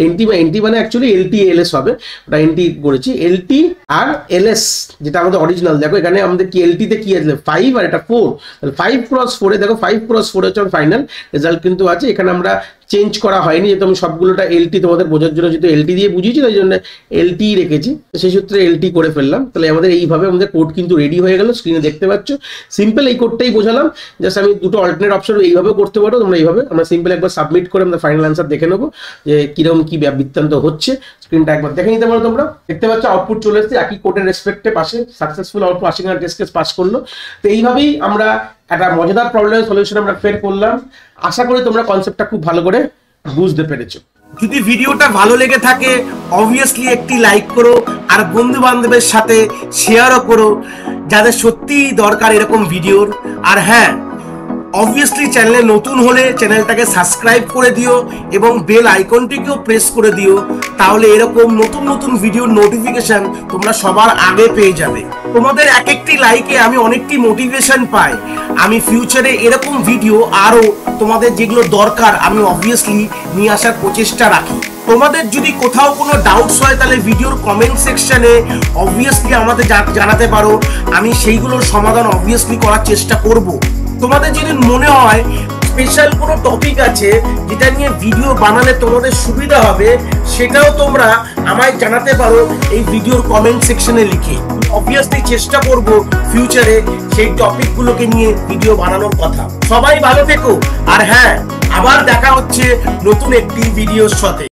এনটি মানে অ্যাকচুয়ালি এলটি এলএস হবে, ওটা এনটি করেছি, এলটি আর এলএস যেটা আমাদের অরিজিনাল। দেখো এখানে আমাদের কি এলটি তে কি আছে 5 আর এটা 4, তাহলে 5 × 4 এ দেখো 5 × 4 হচ্ছে ফাইনাল রেজাল্ট কিন্তু আছে। এখানে আমরা চেঞ্জ করা হয়নি, যেহেতু আমি সবগুলোটা এলটি তোমাদের বোঝার জন্য যেহেতু এলটি দিয়ে বুঝিয়েছি, তাই জন্য এলটি রেখেছি, সেই সূত্রে এলটি করে ফেললাম। তাহলে আমাদের এইভাবে আমাদের কোড কিন্তু রেডি হয়ে গেল, স্ক্রিনে দেখতে পাচ্ছ। সিম্পল এই কোডটাই বোঝালাম, জাস্ট আমি দুটো অল্টারনেট অপশন এইভাবে করতে পারো তোমরা, এইভাবে আমরা সিম্পল একবার সাবমিট করে আমরা ফাইনাল অ্যান্সার দেখে নেবো যে কিরকম কি বৃত্তান্ত হচ্ছে। স্ক্রিনটা একবার দেখে নিতে পারো তোমরা, দেখতে পাচ্ছ আউটপুট চলে এসেছে একই কোডের রেসপেক্টে, পাশে সাকসেসফুল আউটপুট আসিং আর টেস্ট কেস পাস করলো। তো এইভাবেই আমরা একটা মজাদার প্রবলেমের সলিউশন আমরা ফের করলাম। আশা করি তোমরা কনসেপ্টটা খুব ভালো করে বুঝতে পেরেছো। যদি ভিডিওটা ভালো লেগে থাকে অবভিয়াসলি একটি লাইক করো, আর বন্ধু বান্ধবের সাথে শেয়ারও করো যাদের সত্যি দরকার এরকম ভিডিওর। আর হ্যাঁ, অবভিয়াসলি চ্যানেলে নতুন হলে চ্যানেলটাকে সাবস্ক্রাইব করে দিও এবং বেল আইকনটিকেও প্রেস করে দিও, তাহলে এরকম নতুন নতুন ভিডিওর নোটিফিকেশন তোমরা সবার আগে পেয়ে যাবে। তোমাদের এক একটি লাইকে আমি অনেকটি মোটিভেশন পাই, আমি ফিউচারে এরকম ভিডিও আরো তোমাদের যেগুলো দরকার আমি অবভিয়াসলি নিয়ে আসার প্রচেষ্টা রাখি। তোমাদের যদি কোথাও কোনো ডাউটস হয় তাহলে ভিডিওর কমেন্ট সেকশনে অবভিয়াসলি আমাদের জানাতে পারো, আমি সেইগুলোর সমাধান অবভিয়াসলি করার চেষ্টা করব। তোমাদের যদি মনে হয় স্পেশাল কোনো টপিক আছে যেটা নিয়ে ভিডিও বানালে তোমাদের সুবিধা হবে, সেটাও তোমরা আমায় জানাতে পারো এই ভিডিওর কমেন্ট সেকশনে লিখে। অবভিয়াসলি চেষ্টা করব ফিউচারে সেই টপিকগুলোকে নিয়ে ভিডিও বানানোর কথা। সবাই ভালো থেকো, আর হ্যাঁ, আবার দেখা হচ্ছে নতুন একটি ভিডিওর সাথে।